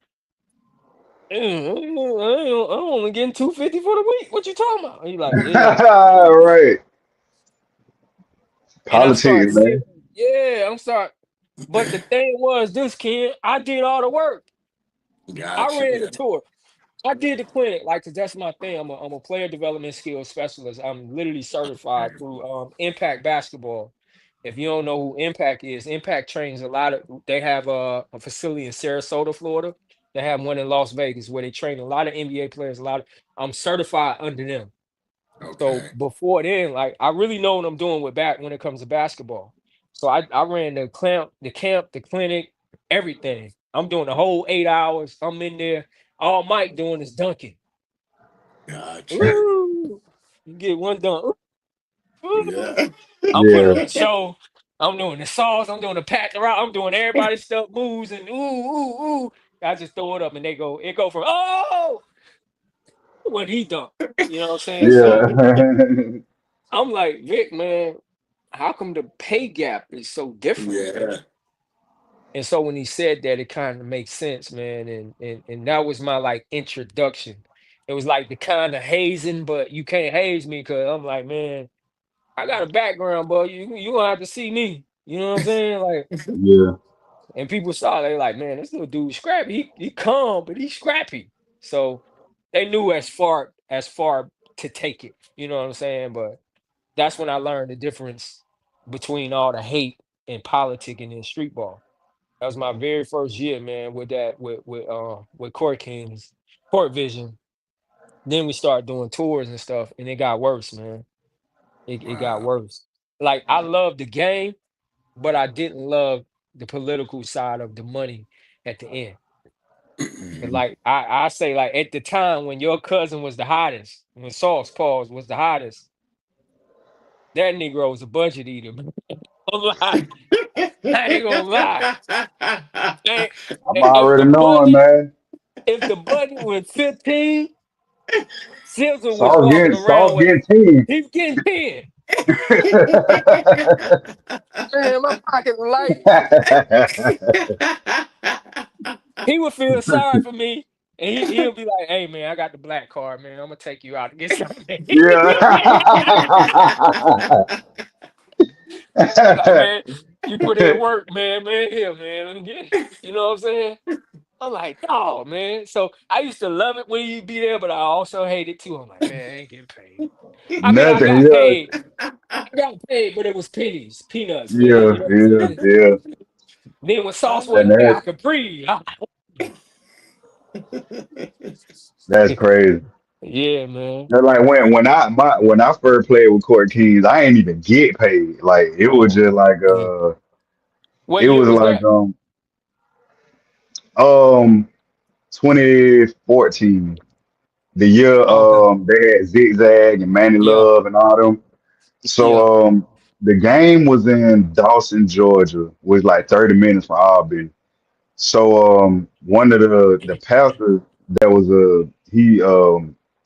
I'm only getting 250 for the week. What you talking about? He like, yeah. Right. And I Politics, started man. seeing, yeah, I'm sorry. But the thing was, this kid, I did all the work. I gotcha. ran the Yeah. tour. I did the clinic, like, 'cause that's my thing. I'm a player development skills specialist. I'm literally certified through Impact Basketball. If you don't know who Impact is, Impact trains a lot of. They have a facility in Sarasota, Florida. They have one in Las Vegas where they train a lot of NBA players. I'm certified under them. So Okay. before then, like I really know what I'm doing with back when it comes to basketball. So I ran the clinic, everything. I'm doing the whole 8 hours. I'm in there. All Mike doing is dunking. Gotcha. Ooh, you get one dunk. Ooh. Yeah. I'm putting Yeah. on the show. I'm doing the sauce. I'm doing the pat around. I'm doing everybody's stuff moves and ooh. I just throw it up and it go from when he dunk. You know what I'm saying? So Yeah. I'm like, Vic, man, how come the pay gap is so different, man? Yeah. And so when he said that, it kind of makes sense, man. And that was my like introduction. It was like the kind of hazing, but you can't haze me because I'm like, man, I got a background, but you gonna have to see me. You know what I'm saying? Like, Yeah. and people saw they like, man, this little dude scrappy. He calm, but he's scrappy. So they knew as far to take it. You know what I'm saying? But that's when I learned the difference between all the hate and politicking and street ball. That was my very first year, man, with that with Court Kings, Court Vision. Then we started doing tours and stuff, and it got worse, man. It got Wow. worse. Like I loved the game, but I didn't love the political side of the money at the end. And Mhm. like I say, like at the time when your cousin was the hottest, when Sauce Pauls was the hottest, that Negro was a budget eater, man. I'm like, I ain't gonna lie. And I'm if the already knowing, budget, man. if the budget was 15, Sizzle was Sauce walking getting around Sauce with getting 10. he was getting 10. Man, my pocket light. He would feel sorry for me. And he'll be like, hey man, I got the black card, man. I'm gonna take you out to get something. Yeah. He like, man, you put in work, man, here, man. You know what I'm saying? I'm like, oh man. So I used to love it when you be there, but I also hate it too. I'm like, man, I ain't getting paid. I mean, I Nothing. got Yeah, paid. I got paid, but it was pennies, peanuts, man. yeah, You know what I'm yeah, saying? yeah. Then when Sauce And wasn't there, I could breathe. that's crazy. Yeah, man. And like when I first played with Court Kings, I ain't even get paid. Like it was Oh, just like yeah. What it year was was like that? 2014, the year Okay. they had Zigzag and Manny Yeah, Love and all them. yeah, So the game was in Dawson, Georgia, was like 30 minutes from Albany. So one of the pastors that was he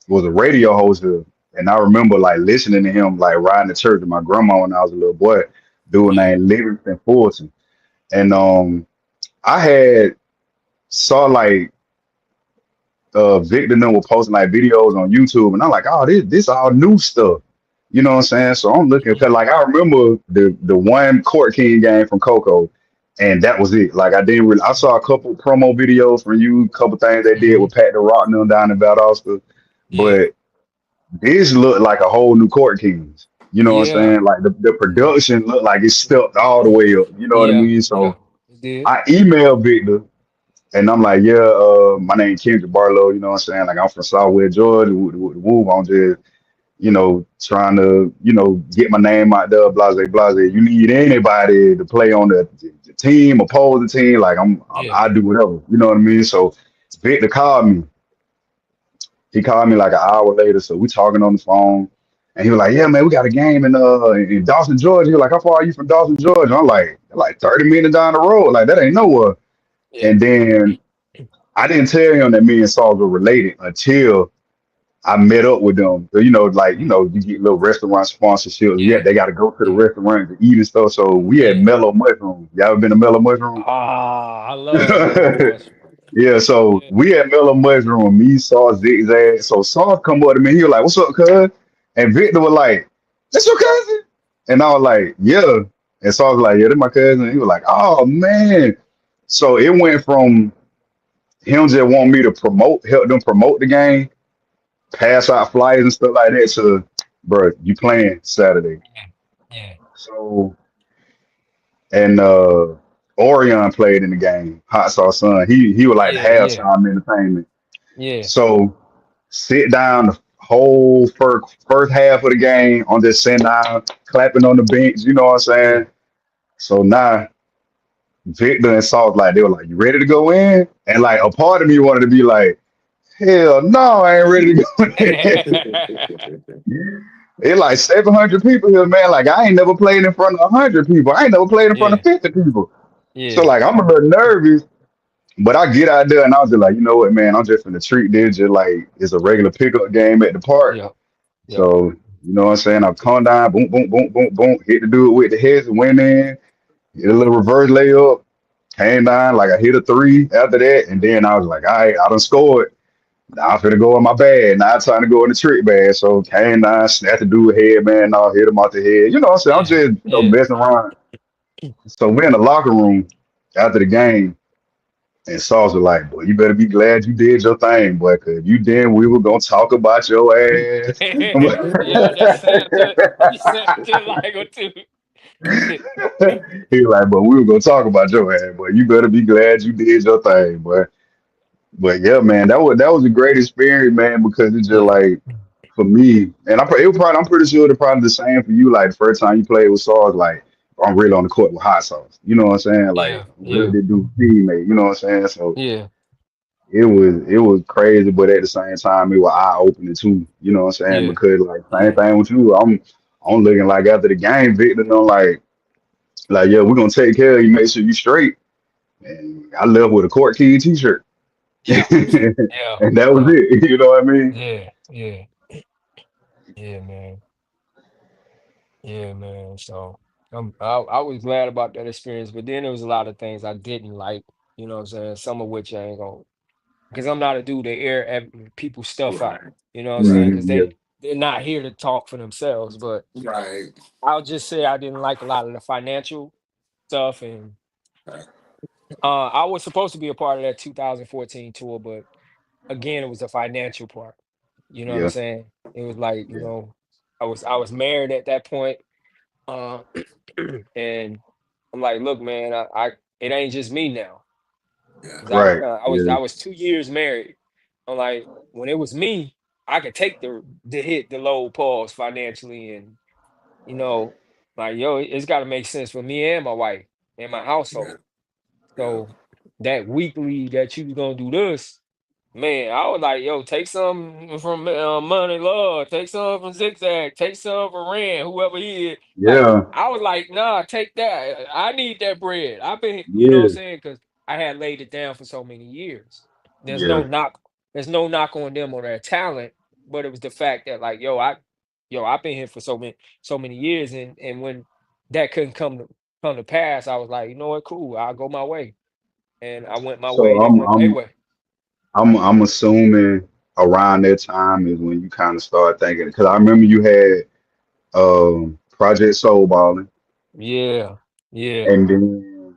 was a radio host here, and I remember like listening to him like riding to church with my grandma when I was a little boy, dude yeah, named Livingston Fulton. And I had saw like Victor and them were posting like videos on YouTube, and I'm like, oh, this all new stuff. You know what I'm saying? So I'm looking mhm, because like I remember the one Court King game from Coco, and that was it. Like I didn't really. I saw a couple promo videos from you, a couple things they did mhm, with Pat the Rock and them down in Valdosta, yeah, but this looked like a whole new Court Kings. You know what I'm yeah, saying? Like the yeah, production looked like it stepped all the way up. You know what I yeah, mean? yeah. So It did. I emailed Victor and I'm like, yeah, my name Kendrick Barlow, you know what I'm saying? Like I'm from Southwest Georgia, woo, I'm just, trying to, get my name out there, blase, blase. You need anybody to play on the team, oppose the team, like Yeah, I do whatever, you know what I mean? So Victor called me. He called me like an hour later, so we talking on the phone. And he was like, yeah, man, we got a game in Dawson, Georgia. He was like, how far are you from Dawson, Georgia? I'm like 30 minutes down the road. Like, that ain't nowhere. yeah, And then I didn't tell him that me and Saul were related until I met up with them. So, mhm, you get little restaurant sponsorships. Yeah, yeah, they got to go to the yeah, restaurant to eat and stuff. So we had yeah. Mellow Mushroom. Y'all ever been to Mellow Mushroom? Ah, I love mellow mushroom. Yeah, so Yeah, we had Mellow Mushroom. Me, Saul, Zigzag. So Saul come up to me. He was like, "What's up, cuz?" And Victor was like, "That's your cousin?" And I was like, "Yeah." And Saul was like, "Yeah, that's my cousin." He was like, "Oh man." So it went from him just want me to help them promote the game, pass out flyers and stuff like that. To, bro, you playing Saturday? yeah, yeah, So and Orion played in the game. Hot Sauce Son. He was like the yeah, yeah, halftime entertainment. yeah, So sit down the whole first half of the game on this sitting down, clapping on the bench. You know what I'm yeah. saying? So now Victor and Salt like they were like, "You ready to go in?" And like a part of me wanted to be like, "Hell no, I ain't ready to go in." It like 700 people here, man. Like I ain't never played in front of 100 people. I ain't never played in front of Yeah, 50 people. So yeah, like I'm a little nervous, but I get out there and I was just like, you know what, man, I'm just gonna treat this just like it's a regular pickup game at the park. yeah, yeah, So you know what I'm saying? I'll come down, boom, boom, boom, boom, boom, hit the dude with the heads and went in, hit a little reverse layup, came down like I hit a three after that, and then I was like, all right, I done scored. Now I'm finna go in my bag. Now I'm trying to go in the trick bag. So came down, snatched the dude head, man. Now hit him off the head. You know what I'm saying? I'm yeah, just, yeah, messing around. So we're in the locker room after the game, and Sauce was like, boy, you better be glad you did your thing, boy, because you did, we were gonna talk about your ass. yeah. That sound just you sound just like her too. He was like, but we were gonna talk about your ass, boy. You better be glad you did your thing, boy. But yeah, man, that was a great experience, man, because it's just Yeah, like for me, and I'm pretty sure it's probably the same for you. Like the first time you played with Sauce, like I'm really on the court with hot sauce. You know what I'm saying? Like yeah, really yeah, did do teammate. You know what I'm saying? So yeah, it was crazy, but at the same time, it was eye opening too. You know what I'm saying? yeah, Because like same yeah, thing with you, I'm looking like after the game, Victor, like yeah, we're gonna take care of you, make sure you straight. And I left with a Court King T-shirt, yeah, yeah, and that was yeah, it. You know what I mean? yeah, yeah, yeah, man. Yeah, man. So I was glad about that experience, but then there was a lot of things I didn't like, you know what I'm saying? Some of which I ain't gonna, because I'm not a dude that air people's stuff out, Right. you know what I'm saying? Right. Because Mhm, yeah. they're not here to talk for themselves, but Right. I'll just say I didn't like a lot of the financial stuff and Right. I was supposed to be a part of that 2014 tour, but again, it was a financial part. You know what I'm Yeah, saying? It was like, yeah, I was married at that point. Uh, and I'm like, look, man, I it ain't just me now. Yeah. Cause I was right, kind of, yeah. I was 2 years married. I'm like, when it was me, I could take the hit, the low pause financially, and you know, like yo, it's got to make sense for me and my wife and my Yeah. household. Yeah. So that weekly that you was gonna do this, man, I was like, yo, take some from Money Love, take some from Zigzag, take some from Rand, whoever he is. Like, Yeah, I was like, nah, take that. I need that bread. I've been, you know what I'm yeah, saying? Because I had laid it down for so many years. There's yeah. no knock, there's no knock on them or their talent, but it was the fact that like, I've been here for so many years, and when that couldn't come to pass, I was like, you know what, cool, I'll go my way. And I went my So way, they went their way. I'm assuming around that time is when you kind of start thinking, because I remember you had Project Soul Balling, Yeah, yeah, and then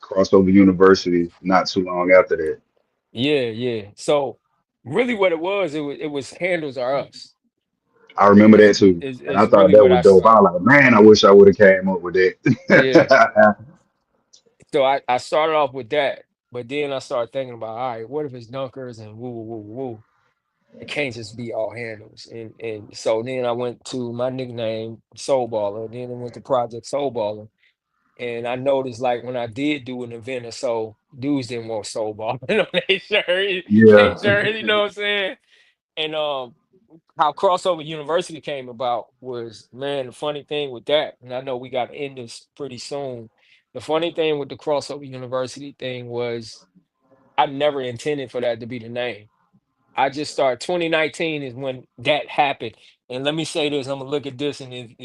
Crossover University not too long after that. yeah. So really what it was handles are us I remember is that too, is and I is thought really that what was I dope. I started. was like, man, I wish I would have came up with Yeah. that. So I started off with that, but then I started thinking about, all right, what if it's dunkers and woo woo woo woo? It can't just be all handles. And so then I went to my nickname Soul Baller, then I went to Project Soul Baller. And I noticed like when I did do an event or so, dudes didn't want soul ball on their shirt, Yeah, you know what I'm saying? And how Crossover University came about was, man, the funny thing with that, and I know we got to end this pretty soon. The funny thing with the Crossover University thing was I never intended for that to be the name. I just started 2019 is when that happened. And let me say this, I'm gonna look at this and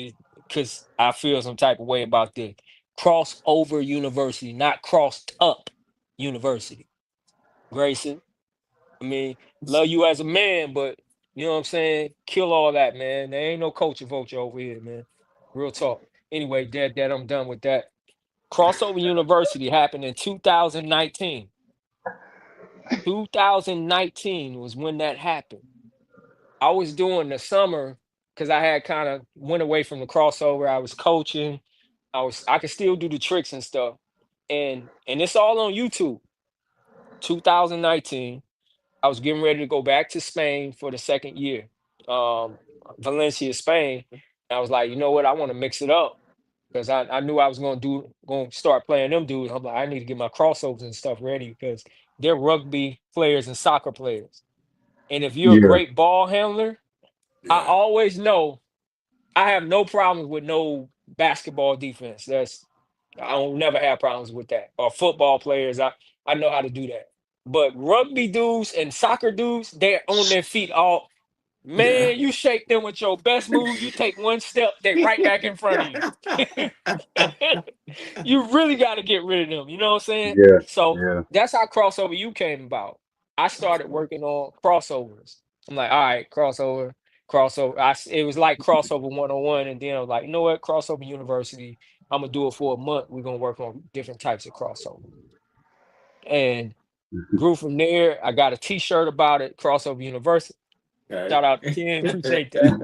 because I feel some type of way about this. Crossover University, not crossed up university. Grayson. I mean, love you as a man, but you know what I'm saying? Kill all that, man. There ain't no culture vulture over here, man. Real talk. Anyway, Dad, I'm done with that. Crossover University happened in 2019. 2019 was when that happened. I was doing the summer because I had kind of went away from the crossover. I was coaching. I could still do the tricks and stuff. And it's all on YouTube. 2019. I was getting ready to go back to Spain for the second year, um, Valencia, Spain. And I was like, you know what? I want to mix it up because I knew I was going to start playing them dudes. I'm like, I need to get my crossovers and stuff ready because they're rugby players and soccer players. And if you're a yeah, great ball handler, I Yeah. always know I have no problems with no basketball defense. I don't never have problems with that. Or football players, I know how to do that. But rugby dudes and soccer dudes, they're on their feet all. Yeah. Man, you shake them with your best move. You take one step, they right back in front of you. You really got to get rid of them. You know what I'm saying? yeah, So yeah. that's how crossover you came about. I started working on crossovers. I'm like, all right, crossover. It was like crossover 101, and then I was like, you know what, crossover university. I'm gonna do it for a month. We're gonna work on different types of crossover, and grew from there. I got a T-shirt about it, crossover university. Okay. Shout out to Ken, appreciate that.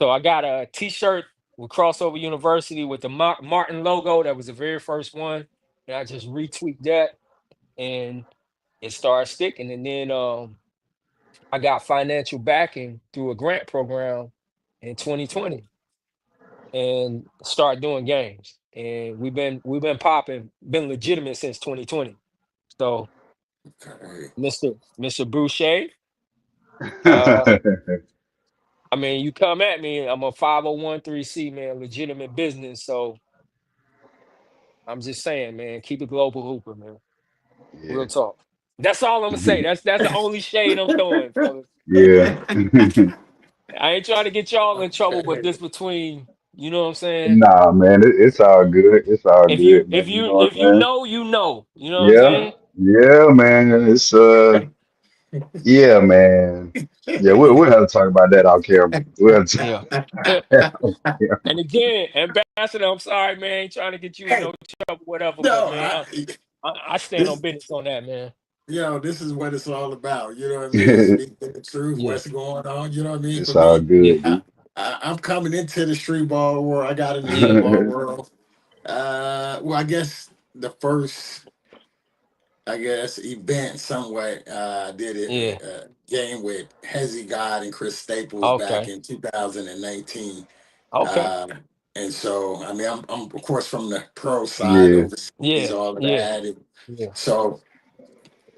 So I got a T-shirt with crossover university with the Martin logo. That was the very first one, and I just retweaked that, and it started sticking. And then I got financial backing through a grant program in 2020 and start doing games. And we've been popping, been legitimate since 2020. So Okay. Mr. Boucher, uh, I mean, you come at me, I'm a 501c man, legitimate business. So I'm just saying, man, keep it global hooper, man. Real Yeah, talk. That's all I'm gonna say. That's the only shade I'm throwing, fellas. yeah. I ain't trying to get y'all in trouble, but this between, you know what I'm saying? Nah, man, it's all good. It's all If you good, if man. You you know if what I'm you saying? know, you know. You know what I'm Yeah, saying? yeah, man. Yeah, man. Yeah, we'll have to talk about that out camera. We'll have to Yeah. yeah. And again, Ambassador, I'm sorry, man. Ain't trying to get you in no trouble, whatever. But No, man, I stand on This, business on that, man. this is what it's all about. You know what I mean? Speaking the truth, Yeah, what's going on. You know what I mean? It's For all me, yeah, good, I, D. I'm coming into the street ball world. I got in the street yeah, ball world. Well, I guess the first, I guess, event somewhat. I did yeah. it game with Hezzy God and Chris Staples back Okay, in 2018. okay. Uh, and so, I mean, I'm of course from the pro side, Yeah, overseas, Yeah, all of yeah, that. And yeah, so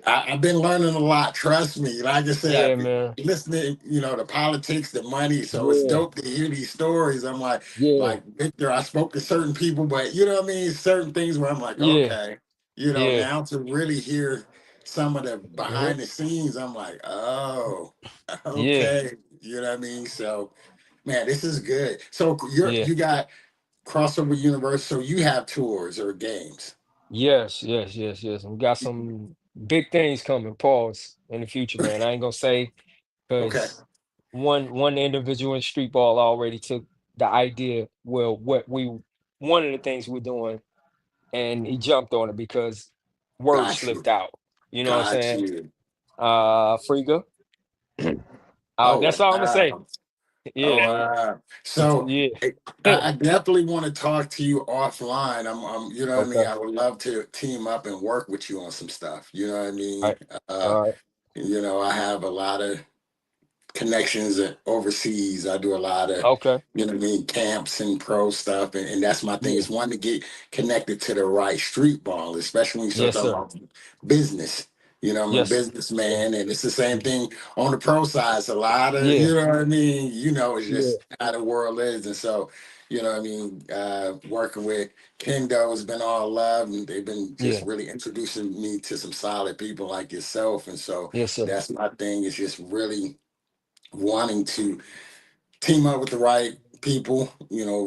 I've been learning a lot. Trust me. Like I said, yeah, man. listening, the politics, the money. So it's Yeah, dope to hear these stories. I'm yeah, like Victor. I spoke to certain people, but you know what I mean. Certain things where I'm like, yeah, okay, yeah. now to really hear some of the Hmm. behind the scenes, I'm like, oh, Yeah, okay. You know what I mean. So man, this is good. So yeah. you got crossover universe. So you have tours or games. Yes, yes, yes, yes. We got some big things coming, pause, in the future, man. I ain't gonna say Okay, because one individual in street ball already took the idea, well, what we one of the things we're doing, and he jumped on it because words got slipped you, out. You know what I'm got saying? you. Frigga. Oh That's all I'm gonna say. wow. Oh, Yeah, so yeah, I definitely want to talk to you offline. You know what I mean. okay. I would love to team up and work with you on some stuff. You know what I All mean. right, all right, I have a lot of connections overseas. I do a lot of, okay. what I mean, camps and pro stuff, and that's my thing. Yeah, Is one to get connected to the right street ball, especially when you start yes, talking sir. about business. I'm a Yes, yeah, businessman, and it's the same mhm, thing on the pro side. It's a lot of, yeah, you know what I mean. It's yeah, just how the world is, and so. You know what I mean? Working with Kendo has been all love, and they've been just yeah, really introducing me to some solid people like yourself. And so yes, sir. that's my thing, is just really wanting to team up with the right people,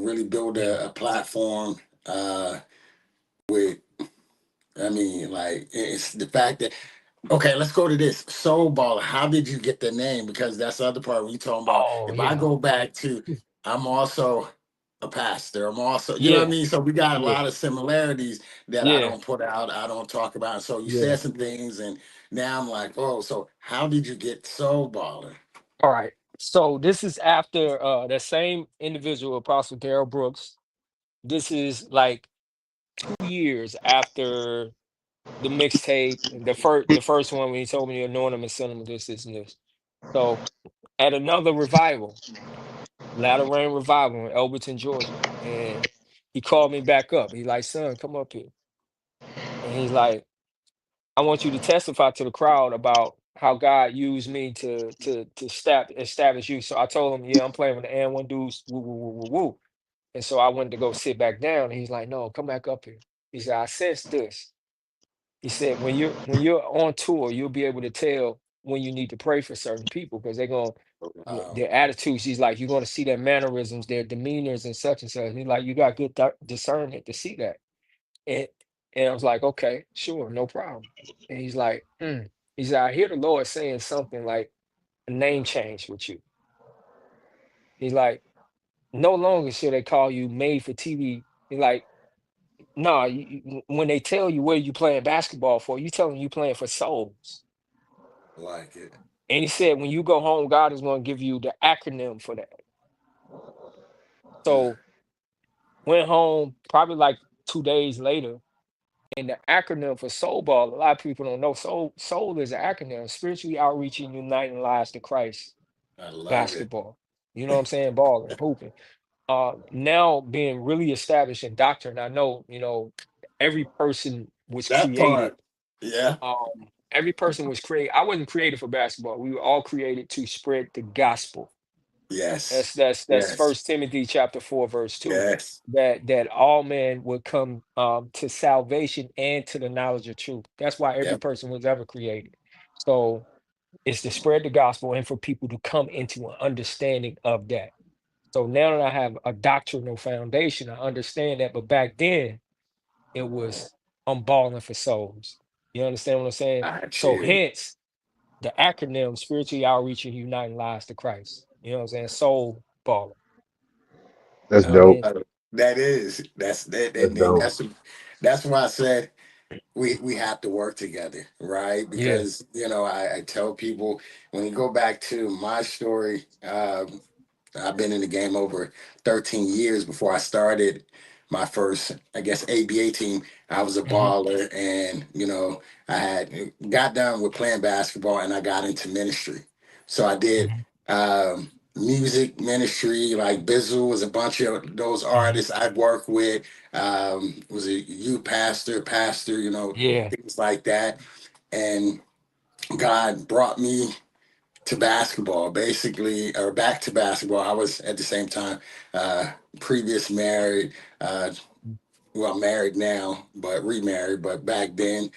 really build Yeah. a platform with, I mean, like, it's the fact that, okay, let's go to this. Soul Balla, how did you get the name? Because that's the other part when you talking about, Oh if I yeah, go back to, I'm also a pastor. I'm also, you know what I yeah, mean? So we got a yeah, lot of similarities that I yeah, don't put out, I don't talk about. So you yeah. said some things, and now I'm like, oh, so how did you get Soul Baller? All right. So this is after that same individual, Apostle Darrell Brooks. This is like 2 years after the mixtape, the first one when he told me to anoint him and send him this, and this. So at another revival, Latter Rain Revival in Elberton, Georgia, and he called me back up. He's like, "Son, come up here," and he's like, I want you to testify to the crowd about how God used me to establish you. So I told him, yeah, I'm playing with the and one dudes, woo woo woo woo woo. And so I went to go sit back down. And he's like, no, come back up here. He said, I sense this. He said, when you're on tour, you'll be able to tell when you need to pray for certain people because they're going Wow. their attitudes. He's like, you're going to see their mannerisms, their demeanors, and such and such. And he's like, you got good discernment to see that. And and I was like, okay, sure, no problem. And he's like, he said, I hear the Lord saying something like a name change with you. He's like, no longer should they call you made for TV. He's like, nah, when they tell you where you playing basketball for, you tell them you playing for souls. Like it. And he said, when you go home, God is going to give you the acronym for that. Mm, So went home probably like 2 days later. And the acronym for Soul Ball, a lot of people don't know. Soul is an acronym, spiritually outreaching, uniting lives to Christ, I love it. basketball. You know what I'm saying? Balling, hooping. Now being really established in doctrine, I know, every person was That created. part. Yeah. Every person was created. I wasn't created for basketball. We were all created to spread the gospel. Yes. That's Yes. First Timothy chapter 4 verse 2. Yes. That all men would come to salvation and to the knowledge of truth. That's why every Yep. person was ever created. So it's to spread the gospel and for people to come into an understanding of that. So now that I have a doctrinal foundation, I understand that. But back then it was I'm balling for souls. You understand what I'm saying? I So cheer. hence the acronym spiritually outreaching uniting lives to Christ. You know what I'm saying? Soul baller. that's You know what I dope. mean? That is. That's that, That's and dope. that's why I said. we have to work together, right? Yeah. Because I tell people, when you go back to my story, I've been in the game over 13 years. Before I started my first, I guess, ABA team, I was a Hmm. baller, and I had got done with playing basketball, and I got into ministry. So I did Hmm. music ministry. Like Bizzle was a bunch of those Hmm. artists I'd worked with. Was a youth pastor, Yeah. things like that. And God brought me to basketball, basically, or back to basketball. I was at the same time uh, previous married, uh, well, married now, but remarried. But back then,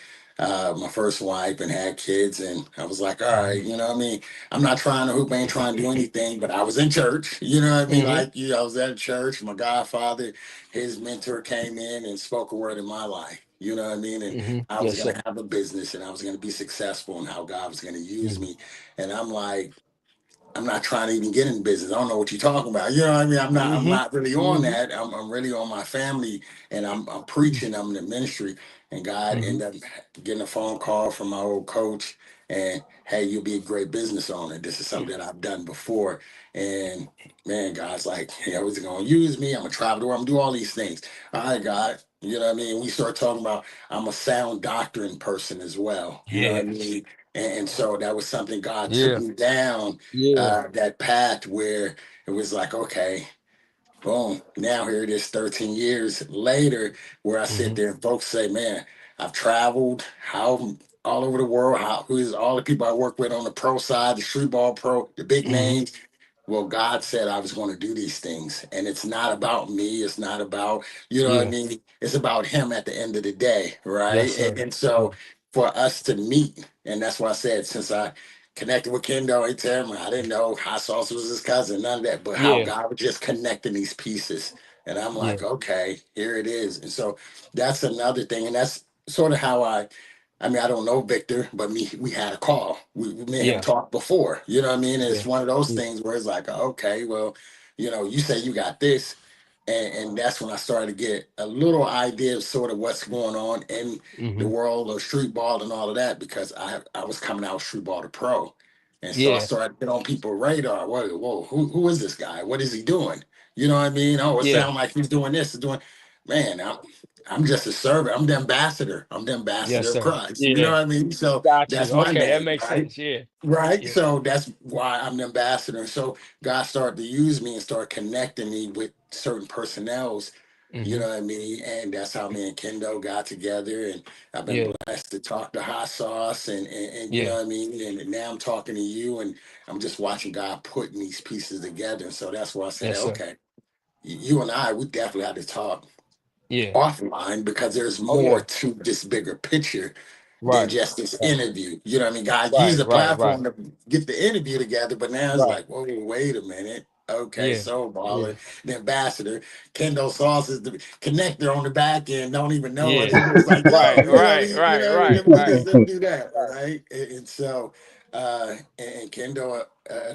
my first wife, and had kids, and I was like, all right, Hmm. you know what I mean? I'm not trying to hoop, I ain't trying to do anything, but I was in church, you know what I mean? Hmm. Like, I was at church. My godfather, his mentor came in and spoke a word in my life. You know what I mean? And Hmm. I was Yes, going sir. to have a business, and I was going to be successful, and how God was going to use Hmm. me. And I'm like, I'm not trying to even get in business. I don't know what you're talking about. You know what I mean? I'm Hmm. not really on Hmm. that. I'm really on my family, and I'm preaching. I'm in the ministry. And God Hmm. ended up getting a phone call from my old coach, and hey, you'll be a great business owner. This is something that I've done before. And man, God's like, hey, he's gonna use me. I'm gonna travel the world. I'm gonna do all these things. All right, God. You know what I mean? We start talking about I'm a sound doctrine person as well. You know what I Yeah. mean? And so that was something God took Yeah. me down Yeah. that path where it was like, okay, boom, now here it is 13 years later, where I sit Hmm. there and folks say, man, I've traveled how all over the world, how who's all the people I work with on the pro side, the street ball pro, the big Hmm. names. Well, God said I was going to do these things. And it's not about me. It's not about, you know what I Yeah. mean? It's about him at the end of the day, right? Yes, And sir. so Yeah. for us to meet, and that's why I said, since I connected with Kendo, he told me I didn't know Hot Sauce was his cousin, none of that, but how Yeah. God was just connecting these pieces. And I'm Yeah. like, okay, here it is. And so that's another thing. And that's sort of how I mean, I don't know Victor, but we had a call. Me and him Yeah. talked before. You know what I mean? And it's Yeah. one of those Yeah. things where it's like, okay, well, you say you got this. And that's when I started to get a little idea of sort of what's going on in the Hmm. world of street ball and all of that, because I was coming out street ball to pro. And so I Yeah. started to get on people's radar. Whoa, who is this guy? What is he doing? You know what I mean? Oh, it Yeah. sounds like he's doing this, doing, man, I'm just a servant. I'm the ambassador. I'm the ambassador Yes, of sir. Christ. You know Yeah. what I mean? So Got that's you. my Okay, that name, makes right? sense. Yeah. Right. Yeah. So that's why I'm the ambassador. And so God started to use me and start connecting me with certain personnels, you Hmm. know what I mean? And that's how me and Kendo got together. And I've been Yeah. blessed to talk to Hot Sauce, and you know Yeah. what I mean? And now I'm talking to you, and I'm just watching God putting these pieces together. And so that's why I said, Yes, sir. okay, you and I, we definitely had to talk Yeah. offline, because there's Oh more yeah. to this bigger picture than Right. just this Right. interview. You know what I mean? God used Right. the Right. Right. platform to get the interview together, but now it's Right. like, whoa, wait a minute. Okay, Yeah. Soul Yeah. Baller, the ambassador, Kendall Sauce is the connector on the back end, don't even know it. Yeah. And it's like, yo, Right. you know what I Right. mean? You Right. know what I mean? Right. Let me do Right. this, let me do that, Right. right? And so, and Kendall,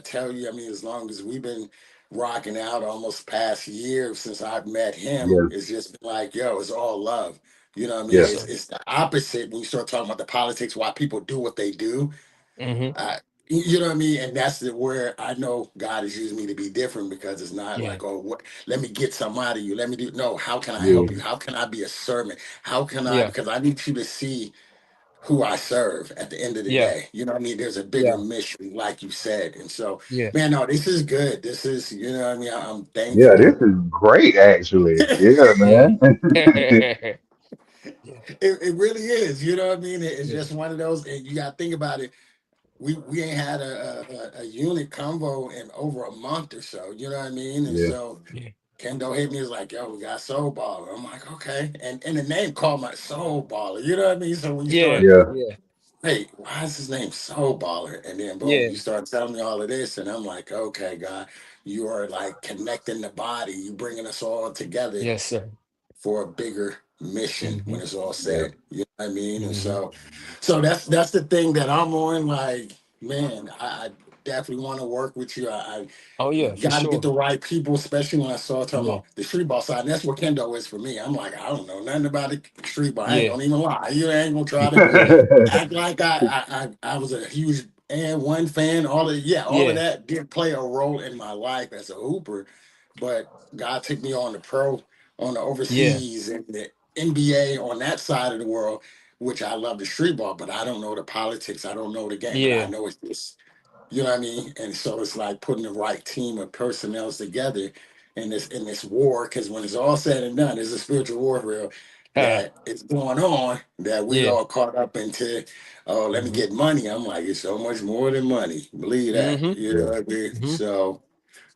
tell you, I mean, as long as we've been rocking out almost past year since I've met him, Yeah, it's just been like, yo, it's all love. You know what I mean? yeah, Yes, It's sir. it's the opposite when you start talking about the politics, why people do what they do. Hmm. Uh, you know what I mean? And that's where I know God has used me to be different, because it's not Yeah. like, oh, what? Let me get some out of you. Let me do. No, how can I yeah, help you? Hmm. How can I be a servant? How can I? Yeah. Because I need you to see who I serve at the end of the Yeah. day. You know what I mean? There's a bigger Yeah. mission, like you said. And so, Yeah. man, no, this is good. This is, you know what I mean? I'm yeah. This thankful. is great, actually. Yeah, Yeah. man. Yeah. It really is. You know what I mean? It's Yeah. just one of those, and you got to think about it. We ain't had a unit combo in over a month or so. You know what I mean? And Yeah, so Yeah. Kendo hit me, was like, "Yo, we got Soul Baller." I'm like, "Okay," and the name called my Soul Baller. You know what I mean? So when you Yeah. start, yeah, Yeah. hey, why is his name Soul Baller? And then boom, Yeah. you start telling me all of this, and I'm like, "Okay, God, you are like connecting the body. You bringing us all together Yes, sir. for a bigger mission Hmm. when it's all yeah, said." You know what I mean? And Hmm. so that's the thing that I'm on. Like, man, definitely want to work with you. Oh yeah, for Got to get sure. the right people, especially when I saw talking Yeah, about the street ball side. And that's what kendo is for me. I'm like, I don't know nothing about the street ball. I ain't yeah, gonna even lie. You ain't gonna try to yeah, act like I was a huge and one fan. All of yeah, that did play a role in my life as a hooper, but God took me on the pro, on the yeah, overseas, and the NBA on that side of the world, which I love the street ball, but I don't know the politics. I don't know the game, but I yeah, know it's just, you know what I mean? And so it's like putting the right team of personnel together in this war, because when it's all said and done, there's a spiritual warfare ah, that is going on that we yeah, all caught up into. Oh, let me mm-hmm, get money. I'm like, it's so much more than money. Believe that. mm-hmm, You know Yeah. what I mean? mm-hmm.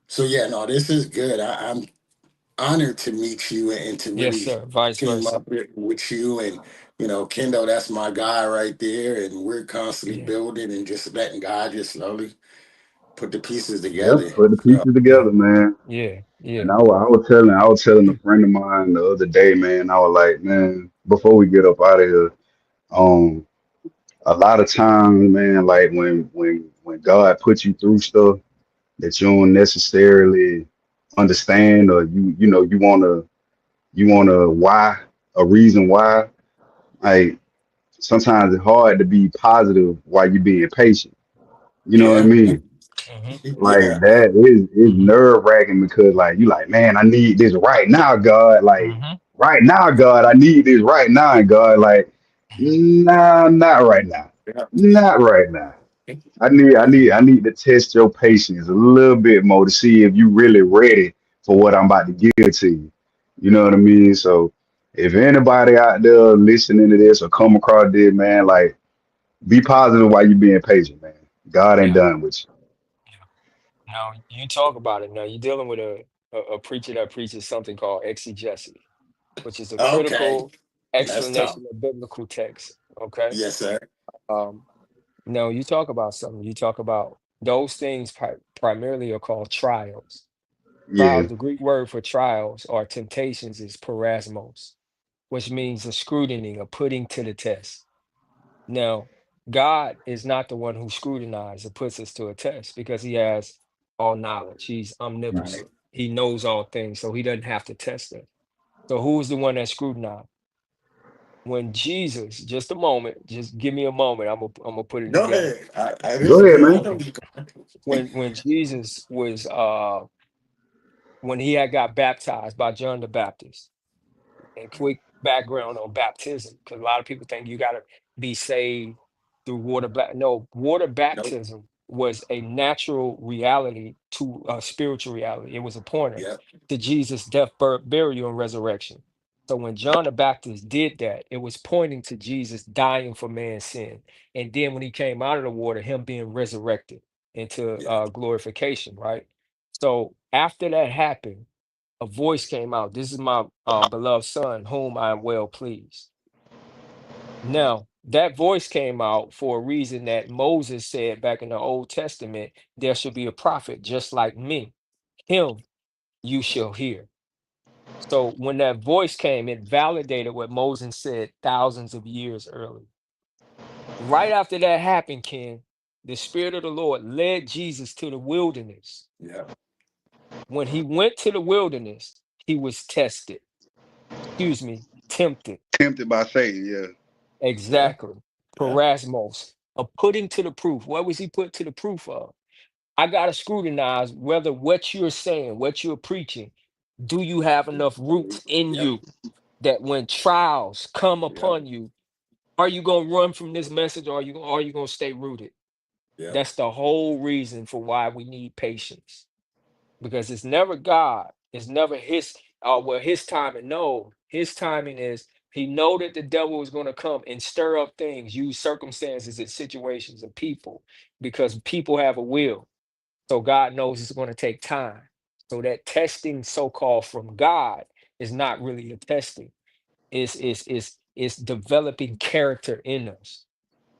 So yeah, no, this is good. I'm honored to meet you and to Yes, really sir. Vice team versa. up with you. And Kendo, that's my guy right there, and we're constantly Yeah, building and just letting God just slowly put the pieces Yep. together. Put the So, pieces yeah, together, man. yeah, And yeah, I was telling a friend of mine the other day, man. I was like, man, before we get up out of here, um, a lot of times, man, like when God puts you through stuff that you don't necessarily understand, or you wanna why a reason why. Like sometimes it's hard to be positive while you're being patient. You know what I yeah, mean? mm-hmm, Like yeah, that is mm-hmm, nerve wracking because like you like, man, I need this right now, God. Like mm-hmm, right now, God, I need this right now, and God, like, nah, not right now. yeah, Not right now. I need to test your patience a little bit more to see if you really ready for what I'm about to give to you. You know what I mean? So if anybody out there listening to this or come across this, man, like be positive while you being patient, man. God ain't yeah, done with yeah. Now you talk about it. Now you're dealing with a preacher that preaches something called exegesis, which is a okay, critical that's tough. explanation of biblical text. Okay. Yes, sir. Um, now you talk about something. You talk about those things primarily are called trials. you. Trials, the Greek word for trials or temptations is parasmos, which means a scrutiny, a putting to the test. Now, God is not the one who scrutinizes or puts us to a test because he has all knowledge. He's Right. omnipotent. He knows all things, so he doesn't have to test us. So who's the one that scrutinized? When Jesus, just a moment, just give me a moment. I'm gonna put it Go together. ahead. This Go is ahead, good. I man. know you. When Jesus was when he had got baptized by John the Baptist. And quick background on baptism, because a lot of people think you got to be saved through water. No, water Nope. baptism was a natural reality to a spiritual reality. It was a pointer Yep. to Jesus' death, burial, and resurrection. So when John the Baptist did that, it was pointing to Jesus dying for man's sin. And then when he came out of the water, him being resurrected into Yeah. glorification, right? So after that happened, a voice came out. This is my beloved son, whom I am well pleased. Now, that voice came out for a reason that Moses said back in the Old Testament, there should be a prophet just like me. Him you shall hear. So when that voice came, it validated what Moses said thousands of years earlier. Right after that happened, Ken, the Spirit of the Lord led Jesus to the wilderness. Yep. When he went to the wilderness, he was tested, excuse me, tempted. Tempted by Satan, yeah. Yeah. Exactly. Yeah. Parasmos, a putting to the proof. What was he put to the proof of? I got to scrutinize whether what you're saying, what you're preaching, do you have enough roots in Yep. you that when trials come Yep. upon you, are you going to run from this message or are you going to stay rooted? Yep. That's the whole reason for why we need patience, because it's never God. It's never his his timing. No, his timing is he know that the devil is going to come and stir up things, use circumstances and situations and people, because people have a will. So God knows it's going to take time. So that testing, so-called from God, is not really a testing. It's developing character in us.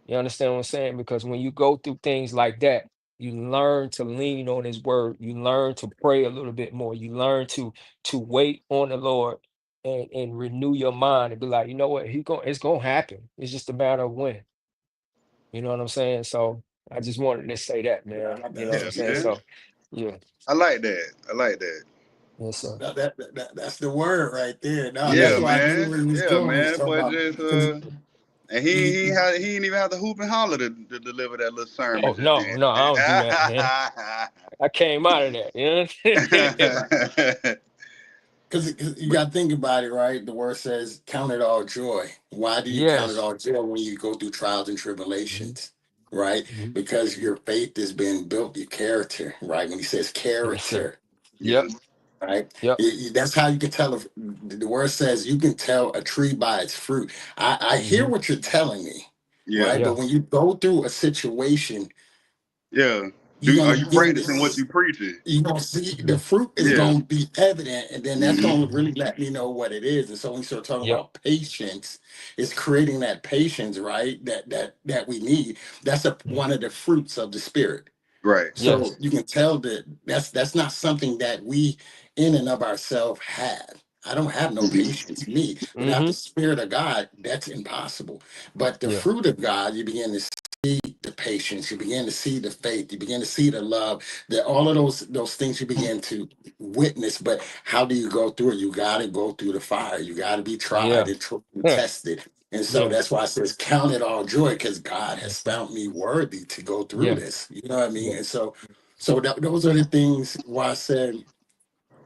You understand what I'm saying? Because when you go through things like that, you learn to lean on his word. You learn to pray a little bit more. You learn to wait on the Lord and renew your mind and be like, you know what, it's gonna happen. It's just a matter of when. You know what I'm saying? So I just wanted to say that, man. You know what That's I'm Yeah, saying? good. man. So, yeah, I like that. I like that. yes, sir. That's the word right there. No, Yeah, that's Yeah. why I knew man. what he was Yeah, doing. He was man. talking But about just because and he he, had he didn't even have to hoop and holler to deliver that little sermon Oh just no, no, I don't do that, man. I came out of that. You know. right. Because you but got to think about it, right? The word says, count it all joy. Why do you count it Yes. all joy when you go through trials and Hmm. tribulations, right? Hmm. Because your faith is being built, your character, right? When he says Yes, sir. character, Yep. yeah, right? Yep. That's how you can tell. If the word says you can tell a tree by its fruit. I hear Hmm. what you're telling me, yeah, right? But Yeah. when you go through a situation, yeah. you're Are going to you begin practicing what to you preaching? you're gonna see the Yeah. fruit is Yeah. gonna be evident, and then that's Hmm. gonna really let me know what it is. And so when you start talking Yep. about patience, it's creating that patience, right? That we need. That's one of the fruits of the spirit. Right. So Yes. you can tell that that's not something that we in and of ourselves have. I don't have no Hmm. patience. Me, without Hmm. the spirit of God, that's impossible. But the Yeah. fruit of God, you begin to see the patience, you begin to see the faith, you begin to see the love, that all of those things you begin to witness. But how do you go through it? You got to go through the fire. You got to be tried Yeah. and Huh. tested. And so Yeah. that's why it says, count it all joy, because God has Yes, sir. found me worthy to go through Yeah. this. You know what I Yeah. mean? And so those are the things why I said,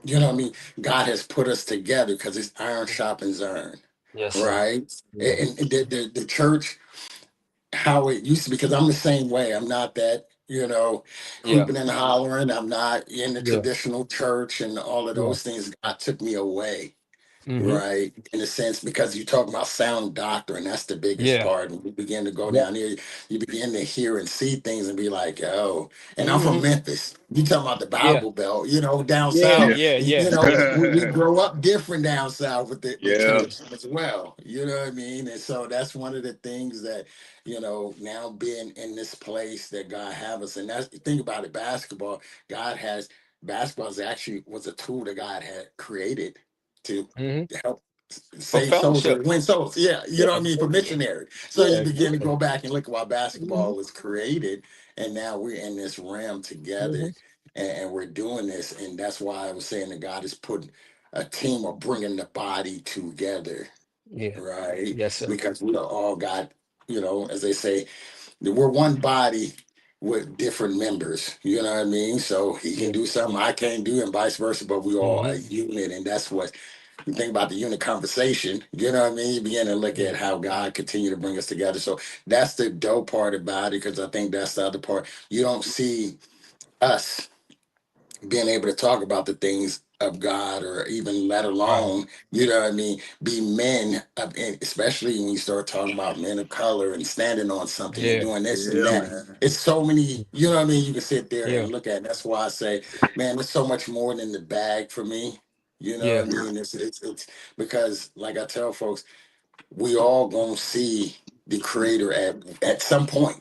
you know what I mean? God has put us together because it's iron sharpens iron, Yes, sir. right? Yeah. And the church, how it used to be, because I'm the same way. I'm not that, Yeah. hooping and hollering. I'm not in the Yeah. traditional church and all of Yeah. those things. God took me away. Hmm. Right, in a sense, because you talk about sound doctrine, that's the biggest Yeah. part. When you begin to go Yep. down here, you begin to hear and see things and be like, oh, and I'm from Hmm. Memphis. You talking about the Yeah. Bible Belt, down Yeah. south, Yeah. Yeah. Yeah. Yeah. we grow up different down south with the Yeah. church as well. You know what I mean? And so that's one of the things that, now being in this place that God have us. And that's think about it, basketball, God has basketball is actually was a tool that God had created to Hmm. help For save souls or fellowship. win souls. Yeah, you know what Yeah. I mean? For missionary. So you Yeah. begin to Yeah. go back and look at why Hmm. basketball was created. And now we're in this realm together Hmm. and we're doing this. And that's why I was saying that God is putting a team of bringing the body together, Yeah. right? Yes, sir. Because we all got, as they say, we're one body with different members. You know what I mean? So he can Yeah. do something I can't do, and vice versa. But we all a Hmm. unit, and that's what you think about the unit conversation. You know what I mean? You begin to look Yeah. at how God continue to bring us together. So that's the dope part about it, because I think that's the other part. You don't see us being able to talk about the things of God, or even let Right. alone, be men of, and especially when you start talking about men of color and standing on something and Yeah. doing this and Yeah, that. man. It's so many, you can sit there Yeah. and look at it. That's why I say, man, there's so much more than the bag for me. You know what Yeah. I mean? It's because, like I tell folks, we all gonna see the creator at some point.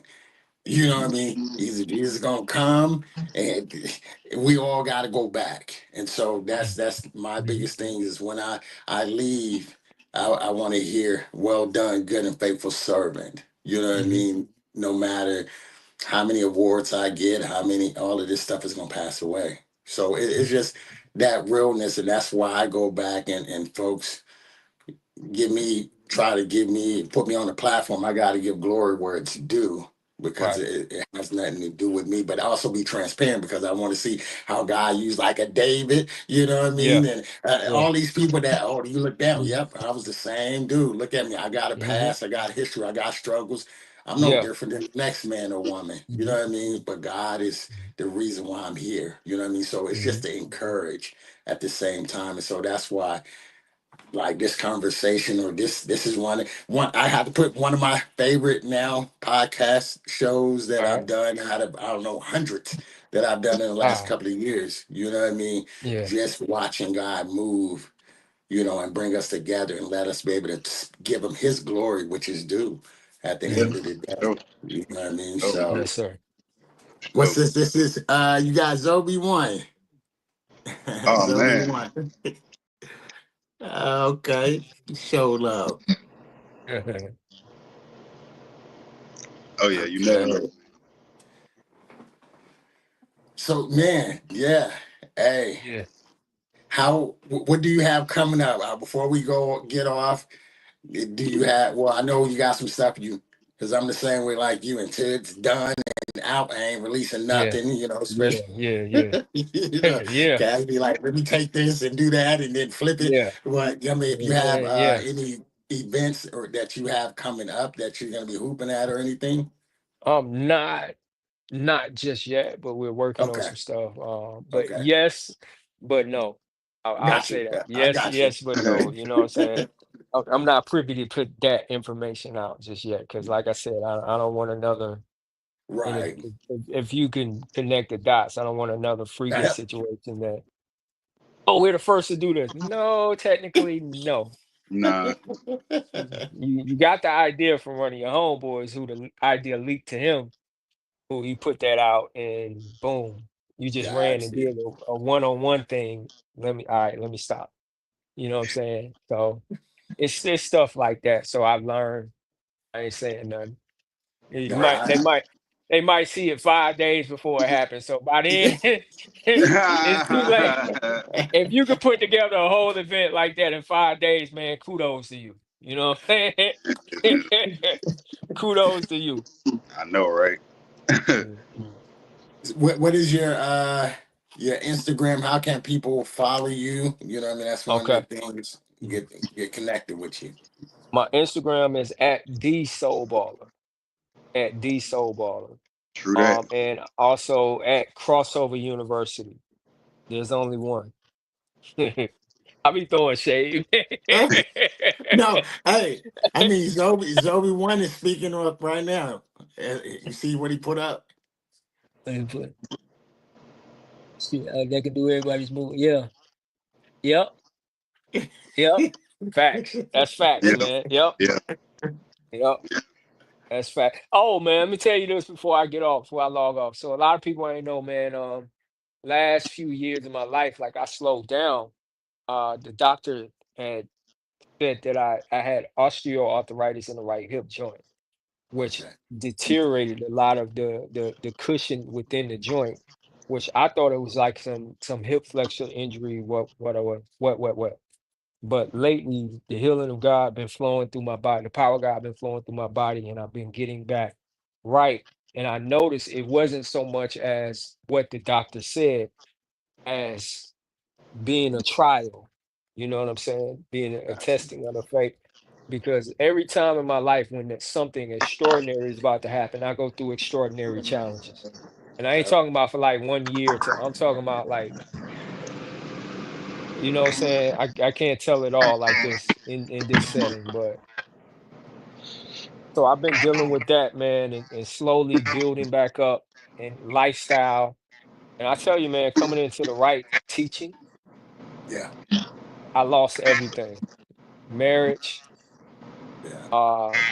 You know what I mean? Either Jesus gonna come, and we all got to go back. And so that's my Hmm. biggest thing is when I leave, I want to hear, "Well done, good and faithful servant." You know what I Hmm. mean? No matter how many awards I get, how many, all of this stuff is gonna pass away. So it's just that realness, and that's why I go back and folks try to give me, put me on the platform. I got to give glory where it's due, because Right. it has nothing to do with me, but also be transparent, because I want to see how God used like a David, you know what I Yeah. mean? And Yeah. all these people that, oh, you look down. Hmm. Yep, I was the same dude. Look at me. I got a Hmm. past. I got history. I got struggles. I'm no Yeah. different than the next man or woman. You know Hmm. what I mean? But God is the reason why I'm here. You know what I mean? So it's Hmm. just to encourage at the same time. And so that's why, like, this conversation, or this is one I have to put one of my favorite now podcast shows that All I've right. done out of, I don't know, hundreds that I've done in the last Ah. couple of years. You know what I mean? Yeah. Just watching God move, and bring us together and let us be able to give him his glory, which is due at the Yeah. Hmm. end of the day. Sure. You know what I mean? Sure. So Yes, sir. what's Sure. this is you got Zoe one. Oh Zoe man. one. Okay. Show love. Oh yeah, you never know. Okay. So man, yeah. Hey, Yeah, what do you have coming up? Before we go get off, do you have? Well, I know you got some stuff because I'm the same way like you. Until it's done and out, I ain't releasing yeah, nothing. yeah, Especially yeah, yeah, you know, yeah, guys be like, let me take this and do that and then flip it. yeah, But I mean, if you have yeah. any events or that you have coming up that you're gonna be hooping at or anything. Not just yet, but we're working on Okay, some stuff. But okay, yes, but no. I'll got you. say that. I Yes, got you. yes, but no. You know what I'm saying? I'm not privy to put that information out just yet, because like I said, I don't want another. And if, Right. if you can connect the dots, I don't want another freaking situation that, oh, we're the first to do this. No, technically, no. Nah, You got the idea from one of your homeboys who the idea leaked to him, who he put that out, and boom, you just ran Got and you. did a one-on-one thing. All right, let me stop. You know what I'm saying? So it's stuff like that. So I've learned. I ain't saying nothing. You No, might they might see it 5 days before it happens. So by then it's too late. If you could put together a whole event like that in 5 days, man, kudos to you. You know what I'm saying? Kudos to you. I know, right? Mhm. what is your Instagram? How can people follow you? You know what I mean? That's one of the Okay. things Mhm. get connected with you. My Instagram is at the Soul Baller. At the Soul Baller. True that. And also at Crossover University. There's only one. I be throwing shade. Huh? No, hey, I mean Zoe one is speaking up right now. You see what he put up? And see, that can do everybody's move. Yeah. Yep. Yep. Facts. That's facts, Yeah, man. Yep. yeah. Yep. That's fact. Oh man, let me tell you this before I get off, before I log off. So a lot of people ain't know, man. Last few years of my life, like I slowed down. The doctor had said that I had osteoarthritis in the right hip joint, which Okay. deteriorated a lot of the cushion within the joint, which I thought it was like some hip flexor injury, what. But lately, the healing of God been flowing through my body. The power of God been flowing through my body, and I've been getting back right. And I noticed it wasn't so much as what the doctor said as being a trial. You know what I'm saying? Being a Got you. testing of the faith. Because every time in my life when something extraordinary is about to happen, I go through extraordinary challenges. And I ain't Yep. talking about for like 1 year to, I'm talking about like, you know what I'm saying? I can't tell it all like this in this setting, but so I've been dealing with that, man, and slowly building back up and lifestyle. And I tell you, man, coming into the right teaching, Yeah. I lost everything. Marriage, Yeah.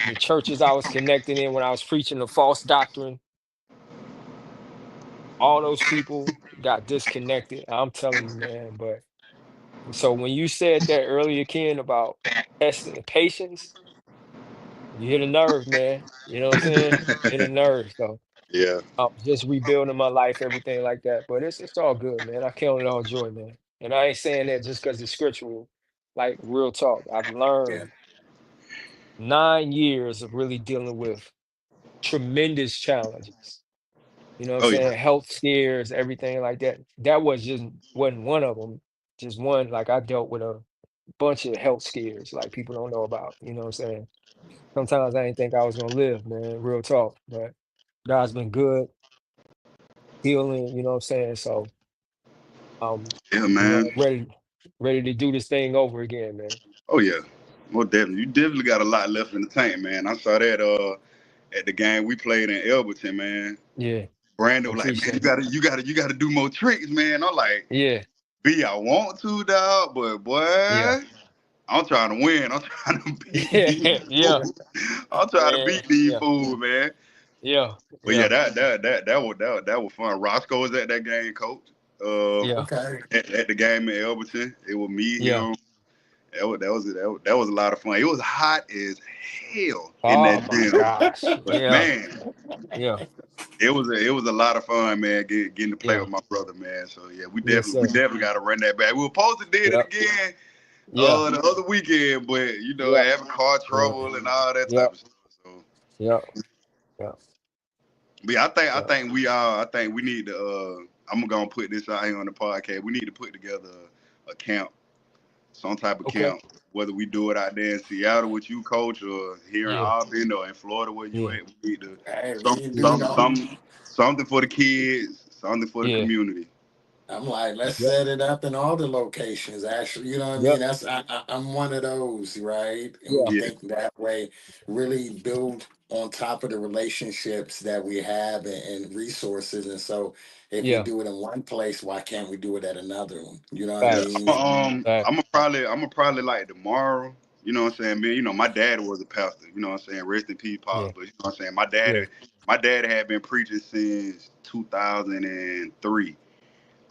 the churches I was connected in when I was preaching the false doctrine, all those people got disconnected. I'm telling you, man. But so when you said that earlier, Ken, about testing the patience, you hit a nerve, man. You know what I'm saying? Hit a nerve. So Yeah. just rebuilding my life, everything like that. But it's all good, man. I count it all joy, man. And I ain't saying that just because it's scriptural. Like real talk, I've Yeah. learned 9 years of really dealing with tremendous challenges. You know what I'm Oh yeah. saying? Health scares, everything like that. That was just wasn't one of them. Just one. Like I dealt with a bunch of health scares, like people don't know about. You know what I'm saying? Sometimes I didn't think I was gonna live, man. Real talk, but God's been good, healing. You know what I'm saying? So Yeah, you know, man. ready to do this thing over again, man. Oh yeah. Most definitely. You definitely got a lot left in the tank, man. I saw that at the game we played in Elberton, man. Yeah, Brandon was like, man, appreciate it. you gotta do more tricks, man. I'm like, Yeah, B, I want to, dog, but yeah, boy, I'm trying to win. I'm trying to beat yeah, these yeah, fools. I'm trying to man, beat these yeah, fools, man. yeah, But yeah, yeah, that was fun. Roscoe was at that game, coach. Uh, yeah, Okay. at the game in Elberton, it was me, yeah, him. That was a lot of fun. It was hot as hell in Oh that my gym, gosh. but Yeah. man, Yeah. it was a lot of fun, man. Getting to play Yeah. with my brother, man. So yeah, we Yes, definitely we sir. definitely got to run that back. We were supposed to did it Yep. again Yeah. the other weekend, but Yeah. having car Yeah. trouble and all that Yeah. type of stuff. So, Yeah. Yeah. but yeah, I Yeah. think we all I think we need to. I'm gonna put this out here on the podcast. We need to put together a camp, some type of Okay. camp, whether we do it out there in Seattle with you, coach, or here in Yeah. Auburn or in Florida where you Yeah. at. We need to Hey, we some can do Hmm. some no. some something for the kids, something for the Yeah. community. I'm like, let's Yep. set it up in all the locations. Actually, you know what I mean. Yep. I'm one of those, right? Who Yeah. Yeah, think that way, really build on top of the relationships that we have and resources. And so, if we Yeah. do it in one place, why can't we do it at another one? You know what I yeah. Facts. mean? Fact. I'm gonna probably like tomorrow. You know what I'm saying, man. My dad was a pastor. You know what I'm saying. Rest in peace, Yeah. Pop. But you know what I'm saying. My Yeah. dad had been preaching since 2003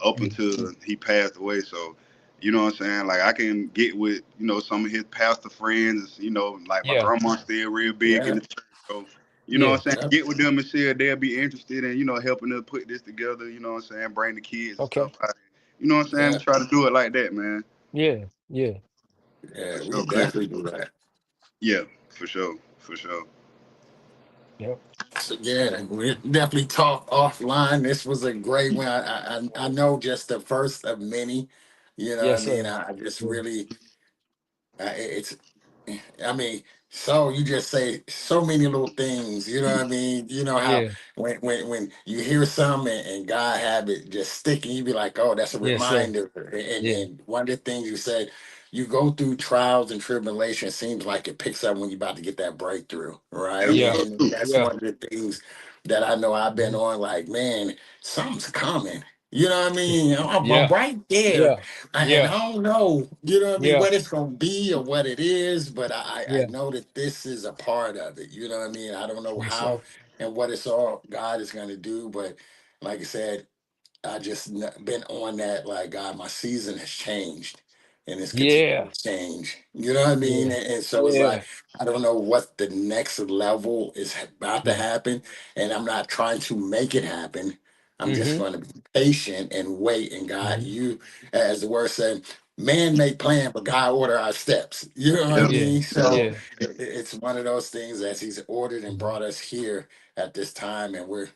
up Mm. until he passed away. So, you know what I'm saying? Like I can get with, some of his pastor friends, like my Yeah. grandma's still real big in Yeah, the church. So, you know Yeah. what I'm saying? yeah, Get with them and see if they'll be interested in, helping us put this together, you know what I'm saying? Bring the kids and stuff Okay. out. You know what I'm saying? yeah, We try to do it like that, man. Yeah. Yeah. For yeah. We sure. can definitely do that. Yeah, for sure. For sure. Yep. So yeah, we definitely talk offline. This was a great one. I know just the first of many. You know what I Yes, mean? sir. I just Yeah. really it's I mean, so you just say so many little things, you know what I mean? You know how Yeah. when you hear something and God have it just sticking, you be like, oh, that's a Yes, sir. reminder. And Yeah. and one of the things you said, you go through trials and tribulation, it seems like it picks up when you're about to get that breakthrough, right? Yeah. Absolutely. And that's Yeah. one of the things that I know I've been Mhm. on, like, man, something's coming. You know what I mean? I'm Yeah. right there, Yeah. and Yeah. I don't know, you know what I mean, Yeah. what it's gonna be or what it is, but I Yeah. know that this is a part of it. You know what I mean? I don't know Yes, how sir. and what it's all God is gonna do, but like I said, I just been on that, like, God, my season has changed and it's continuing Yeah. to change. You know what I mean? Yeah. And so it's like Yeah. I don't know what the next level is about to Yeah. happen, and I'm not trying to make it happen. I'm just Mm-hmm. going to be patient and wait. And God, Mm-hmm. you, as the word said, man make plan, but God order our steps. You know what I Yep. Yeah. mean? Yep. So Yeah. it's one of those things that He's ordered and Mm-hmm. brought us here at this time, and we're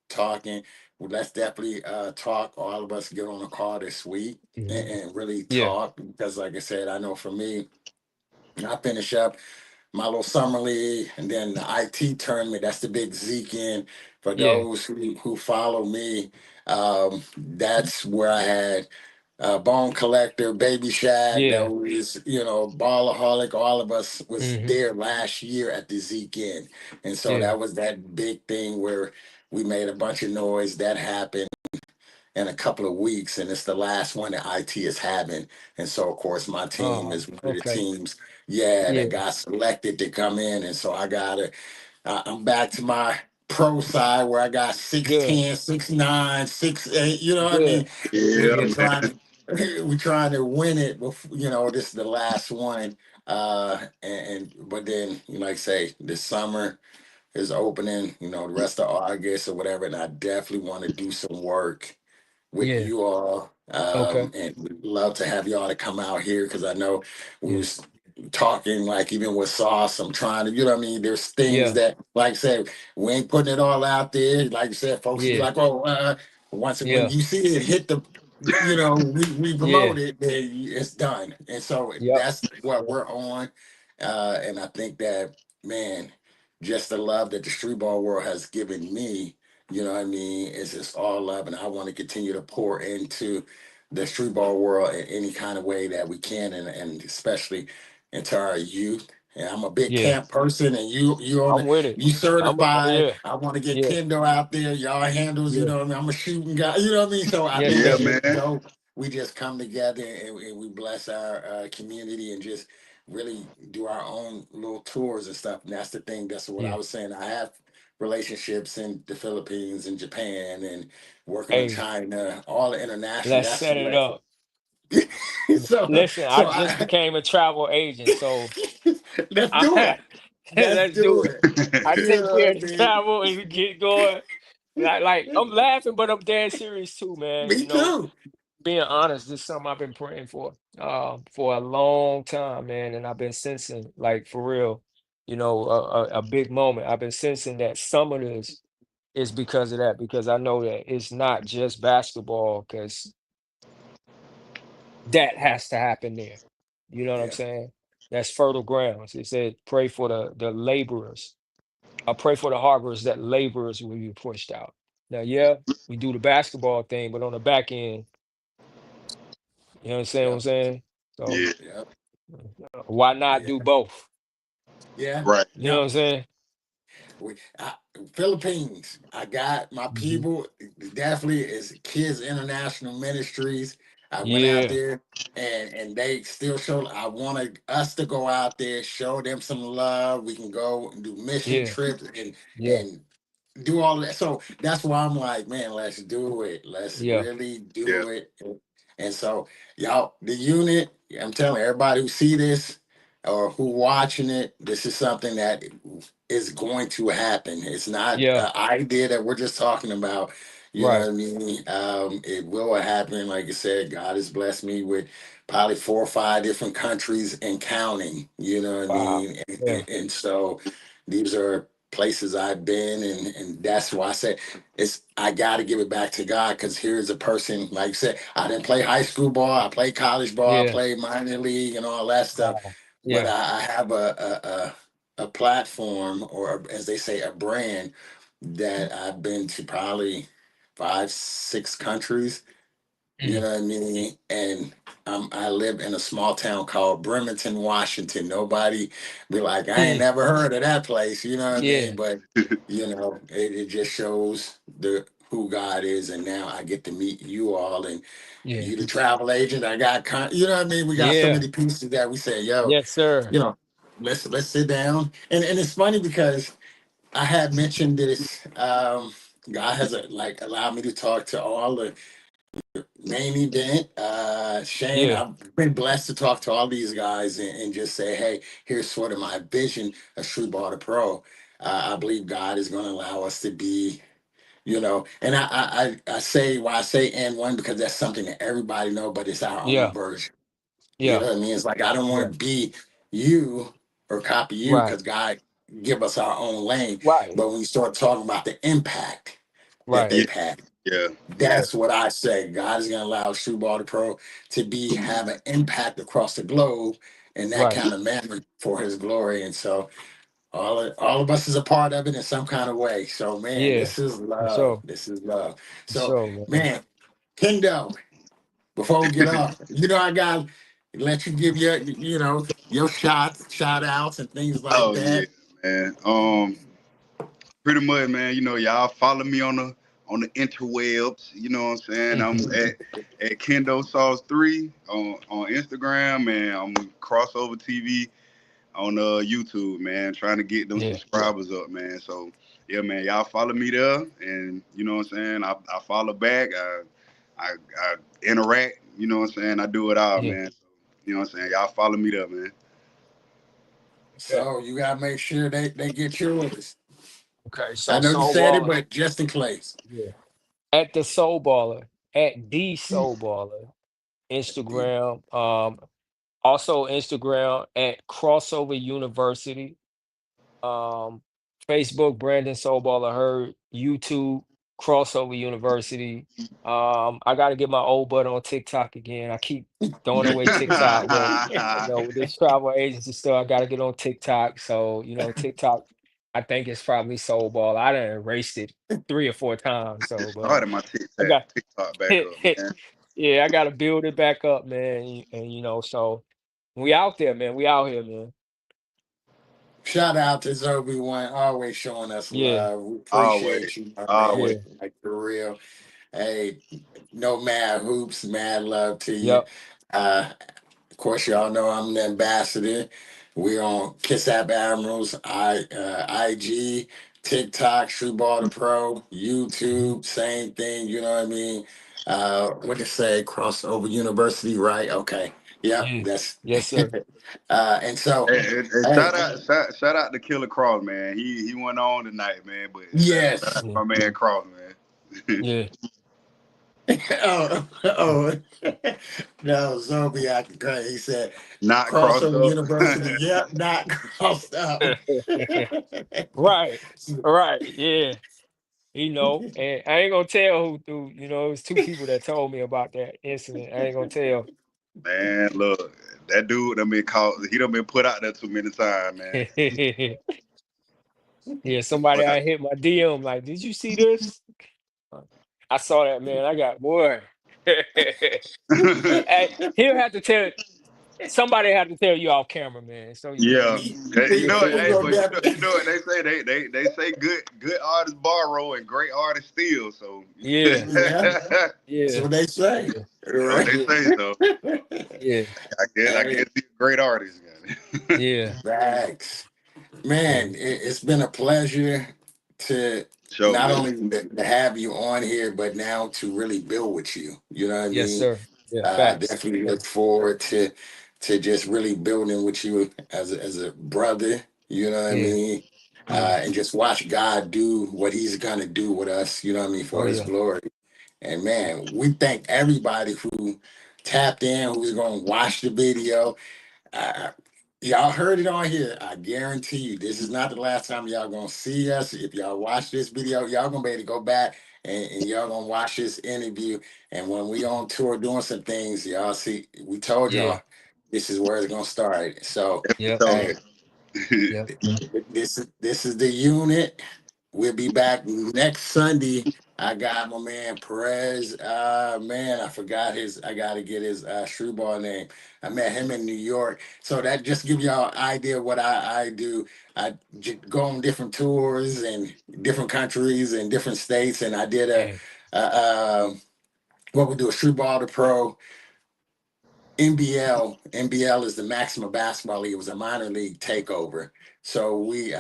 talking. Well, let's definitely talk. All of us get on a call this week Mm-hmm. and really Yeah. talk because, like I said, I know for me, I finish up my little summer league and then the IT tournament. That's the big Zeke. For Yeah. those who follow me, that's where I had Bone Collector, Baby Shaq, that Yeah. was, Ballaholic. All of us was Mm-hmm. there last year at the Zeke. And so Yeah. that was that big thing where we made a bunch of noise. That happened in a couple of weeks, and it's the last one that IT is having. And so, of course, my team Oh, is one of the okay. teams, yeah, that Yeah. got selected to come in. And so I'm back to my pro side where I got Good. 6'10", 6'9", 6'8". You know what I Good. mean? Yeah, We're Yeah. trying man. to we're trying to win it before, this is the last one. And but then, like I say, this summer is opening, the rest of August or whatever, and I definitely want to do some work with Yeah. you all, Okay. and we'd love to have y'all to come out here because I know we Yeah. was talking, like, even with Sauce. I'm trying to, you know what I mean. There's things Yeah. that, like I said, we ain't putting it all out there. Like you said, folks be Yeah. like, oh, when Yeah. you see it hit we Yeah. promote it, then it's done. And so Yep. that's what Yep. we're on, and I think that, man, just the love that the street ball world has given me, you know what I mean? It's just all love, and I want to continue to pour into the street ball world in any kind of way that we can, and especially into our youth. And I'm a big Yeah. camp person, and I'm with it. you I'm certified. yeah. I want to get Yeah. Kendo out there. Y'all handles, Yeah. what I mean. I'm a shooting guy, you know what I mean. So I Yes, think Yeah, it's sir. just man. dope. We just come together and we bless our community and just really do our own little tours and stuff. And that's the thing. That's what I Yeah. was saying. I have relationships in the Philippines and Japan and working in Hey, China, all the international. let's That's set it what up. so Listen, I so just I became a travel agent, so let's do I, it. Let's let's do do it. it. I You take know care what of I the mean? travel and get going. Like I'm laughing, but I'm dead serious too, man. Me You know, too. being honest, this is something I've been praying for a long time, man, and I've been sensing, like for real, a big moment. I've been sensing that some of this is because of that, because I know that it's not just basketball, because that has to happen there. You know what I'm Yeah. saying? That's fertile grounds. It said, pray for the laborers. I pray for the harbors that laborers will be pushed out. Now, yeah, we do the basketball thing, but on the back end, you know what I'm Yep. saying? So Yeah, Yep. why not do Yeah. both? Yeah. right. You know what Now, I'm saying? we, I, Philippines. I got my Mhm. people. Definitely is Kids International Ministries. I went out Yeah, there, and they still show. I wanted us to go out there, show them some love. We can go and do mission yeah, trips yeah, and do all of that. So that's why I'm like, man, let's do it. Let's yeah. really Yeah, do it. And so, y'all, the unit, I'm telling everybody who see this or who watching it, this is something that is going to happen. It's not Yeah, an idea that we're just talking about. You know right. what I mean? It will happen. Like I said, God has blessed me with probably 4 or 5 different countries and counting. You know what I Wow. mean? And, Yeah, and, and so these are places I've been, and that's why I said it's. I got to give it back to God, because here's a person, like I said, I didn't play high school ball, I played college ball, I yeah. played minor league and all that stuff, Wow. but Yeah. I have a platform, or as they say, a brand that I've been to probably 5, 6 countries. You Mm. know what I mean? And I live in a small town called Bremerton, Washington. Nobody be like, I ain't Mm. never heard of that place. You know what I mean? Yeah, But it just shows the who God is. And now I get to meet you all, and yeah, you, the travel agent. I got, you know what I mean? We got so yeah. many pieces that we say, yo, Yes, sir. you know, let's sit down. And it's funny because I had mentioned this. God has like allowed me to talk to all the main event. Shane, Yeah, I've been blessed to talk to all these guys, and just say, hey, here's sort of my vision of Street Ball to Pro. I believe God is going to allow us to be, and I say why I say N1, because that's something that everybody know, but it's our own yeah, version. You yeah, know what I mean? It's like I don't yeah. want to be you or copy you, Right, because God give us our own lane. right, But when you start talking about the impact that right. yeah, they've had, yeah, Yeah, that's what I say. God is going to allow True Ball to Pro to be have an impact across the globe in that right. kind of manner for His glory. And so all of us is a part of it in some kind of way. So man, Yeah, this is for love. sure, This is love. for So sure, man. man, Kingdom. Before we get off, I got to let you give your shout outs and things like oh yeah, that. man. Pretty much, man. Y'all follow me on the interwebs. You know what I'm saying? I'm at Kendo Sauce 3 on Instagram, and I'm Crossover TV on YouTube, man. Trying to get them Yeah, subscribers up, man. So yeah, man, y'all follow me there, and you know what I'm saying. I follow back. I interact. You know what I'm saying. I do it all, yeah. man. So, you know what I'm saying. Y'all follow me there, man. Okay, So you gotta make sure they get yours. okay. I So know you Soul said it, Baller. but just in case. Yeah. At the Soul Baller, at the Soul Baller, Instagram. Also Instagram at Crossover University. um, Facebook, Brandon Soulballer Herd, YouTube, Crossover University. I got to get my old butt on TikTok again. I keep throwing away TikTok, but with this travel agency stuff, I got to get on TikTok. So, TikTok, I think it's probably Soulball. I done erased it 3 or 4 times. So, Just but started my I got, TikTok back up, man. yeah, I got to build it back up, man. And so we out there, man. We out here, man. Shout out to Zoe One, always showing us Yeah, love. We Always, appreciate you, my always. man. yeah, Like for real. Hey, no mad hoops, mad love to you. yep, Of course, y'all know I'm the ambassador. We're on Kiss App Admirals, IG, TikTok, Shoe Ball the Pro, YouTube, same thing. You know what I mean? What to say? Crossover University, right? Okay. Yep. Yeah. That's. Yes, sir. And so, And hey, shout out to Killer Cross, man. He went on tonight, man. But shout out yes. to Yeah. my man Cross, man. Yeah. Oh, oh, no, Zombie acting crazy. He said, Not crossed crossover up. university. Yep, not crossed up. Right. Right. Yeah. And I ain't gonna tell it was two people that told me about that incident. I ain't gonna tell. Man, look, that dude done been caught. He done been put out there too many times, man. Yeah, somebody But I hit my DM like, did you see this? I saw that, man. I got boy. Hey, he'll have to tell somebody have to tell you off camera, man. So yeah, you know it. We Hey, gonna but definitely. you know what they say. They say good artists borrow and great artists steal. So yeah, Yeah, that's yeah, what they say. yeah, so Right? they yeah, say so. yeah, I guess Hey, he's a great artist. Man. yeah, facts. yeah, Man, it's been a pleasure to Show not man. only to have you on here, but now to really build with you. You know what I yes, mean? sir. Yeah, I facts. definitely Yeah. look forward to just really building with you as a brother. You know what I Yeah, mean? yeah. And just watch God do what He's gonna do with us. You know what I mean, Oh for His yeah. glory. And man, we thank everybody who tapped in, who's gonna watch the video. I, y'all heard it on here. I guarantee you, this is not the last time y'all gonna see us. If y'all watch this video, y'all gonna be able to go back and y'all gonna watch this interview. And when we on tour doing some things, y'all see, we told Yeah. y'all this is where it's gonna start. So, Yep. So hey, Yep. this is the unit. We'll be back next Sunday. I got my man Perez. Man, I forgot his. I got to get his screwball name. I met him in New York. So that just give y'all an idea of what I do. Go on different tours and different countries and different states. And I did Yeah. what we do a screwball to pro. NBL is the Maximum Basketball League. It was a minor league takeover. So we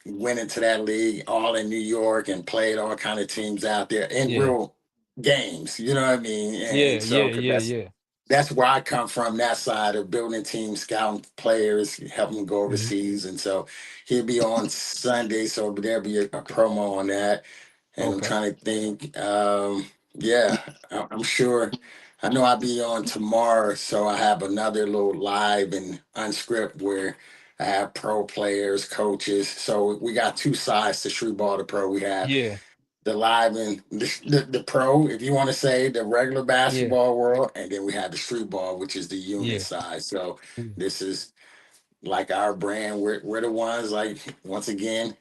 went into that league all in New York and played all kind of teams out there in Yeah. real games. You know what I mean? Yeah. And so Yeah. 'cause Yeah. Yeah. that's where I come from, that side of building teams, scouting players, helping them go Hmm. overseas. And so he'll be on Sunday. So there'll be a promo on that. And I'm Okay. trying to think. Yeah, I'm sure. I know I'll be on tomorrow, so I have another little live and unscript where I have pro players, coaches. So we got two sides to Street Ball to Pro. We have Yeah. the live and the pro, if you want to say the regular Yeah. basketball world, and then we have the street ball, which is the unit Yeah. side. So Mm-hmm. this is like our brand. We're the ones like once again,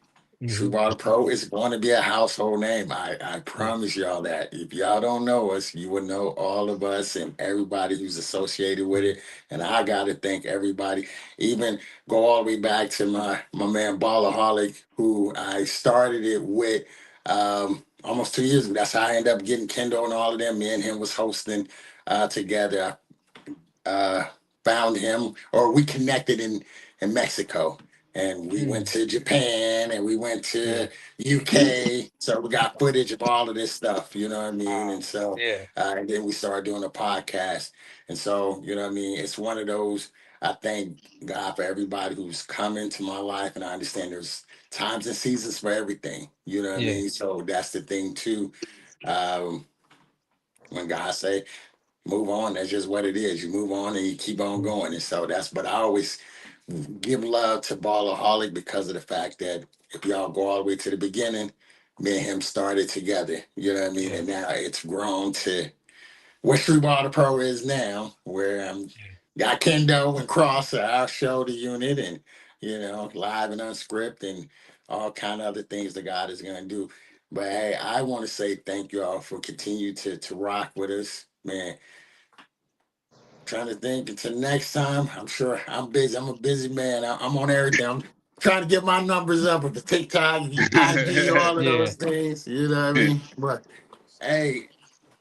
True Mm-hmm. Ball Pro is going to be a household name. I Yeah. promise y'all that. If y'all don't know us, you will know all of us and everybody who's associated with Yeah. it. And I gotta thank everybody. Even go all the way back to my man Ballaholic, who I started it with almost 2 years ago. That's how I ended up getting Kendall and all of them. Me and him was hosting together. Uh, Found him, or we connected in Mexico, and we went Mm. to Japan, and we went Yeah. to UK. So we got footage of all of this stuff. You know what I mean? Wow. And so, Yeah. and then we started doing a podcast. And so, you know what I mean? It's one of those. I thank God for everybody who's come into my life, and I understand there's times and seasons for everything. You know what I Yeah. mean? So that's the thing too. Um, when God say move on. That's just what it is. You move on and you keep on Mm. going. And so that's, but I always give love to Ballaholic because of the fact that if y'all go all the way to the beginning, me and him started together. You know what I mean? Yeah. And now it's grown to what True Ball the Pro is now, where I'm Yeah. got Kendo and Cross at our show, the unit, and live and unscripted and all kind of other things that God is gonna do. But hey, I want to say thank you all for continue to rock with us. Man, trying to think until next time. I'm sure I'm busy. I'm a busy man. I'm on everything. I'm trying to get my numbers up with the TikTok, the IG, all of Yeah. those things. You know what I mean? But hey,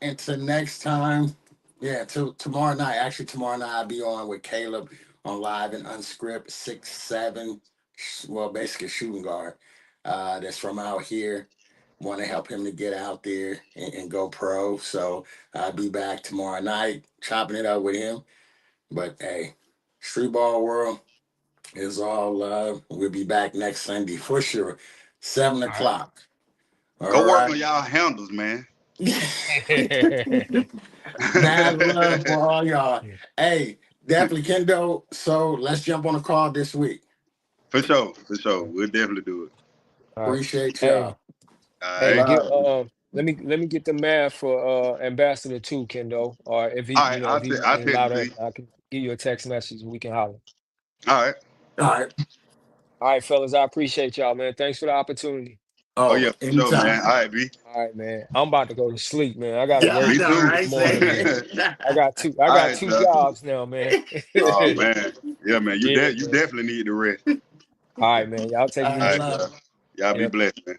until next time, yeah, till tomorrow night. Actually, tomorrow night I'll be on with Caleb on live and unscript 6-7. Well, basically shooting guard. that's from out here. Want to help him to get out there and go pro. So I'll be back tomorrow night chopping it up with him. But hey, street ball world is all love. We'll be back next Sunday for sure, seven All right. o'clock. All Go work right. on y'all handles, man. Mad love for all y'all. Hey, definitely Kendo. So let's jump on a call this week. For sure, for sure. We'll definitely do it. All right. Appreciate Hey, y'all. All hey, right. get Love. let me get the math for Ambassador too, Kendo. Or if he, All right, if he I'll ain't text loud it to up, you. I can give you a text message and we can holler. All right. All right. All right, fellas, I appreciate y'all, man. Thanks for the opportunity. Oh Oh, yeah, for sure, man. anytime. All right, B. All right, man. I'm about to go to sleep, man. I gotta Yeah, I work Me know, too. this right? morning, man. Say, I All got right, two Josh. jobs now, man. Oh man. Yeah, man. Yeah, You man. definitely need to rest. All right, man. Y'all take it I All easy, right, man. love. Josh. Y'all be Yep. blessed, man.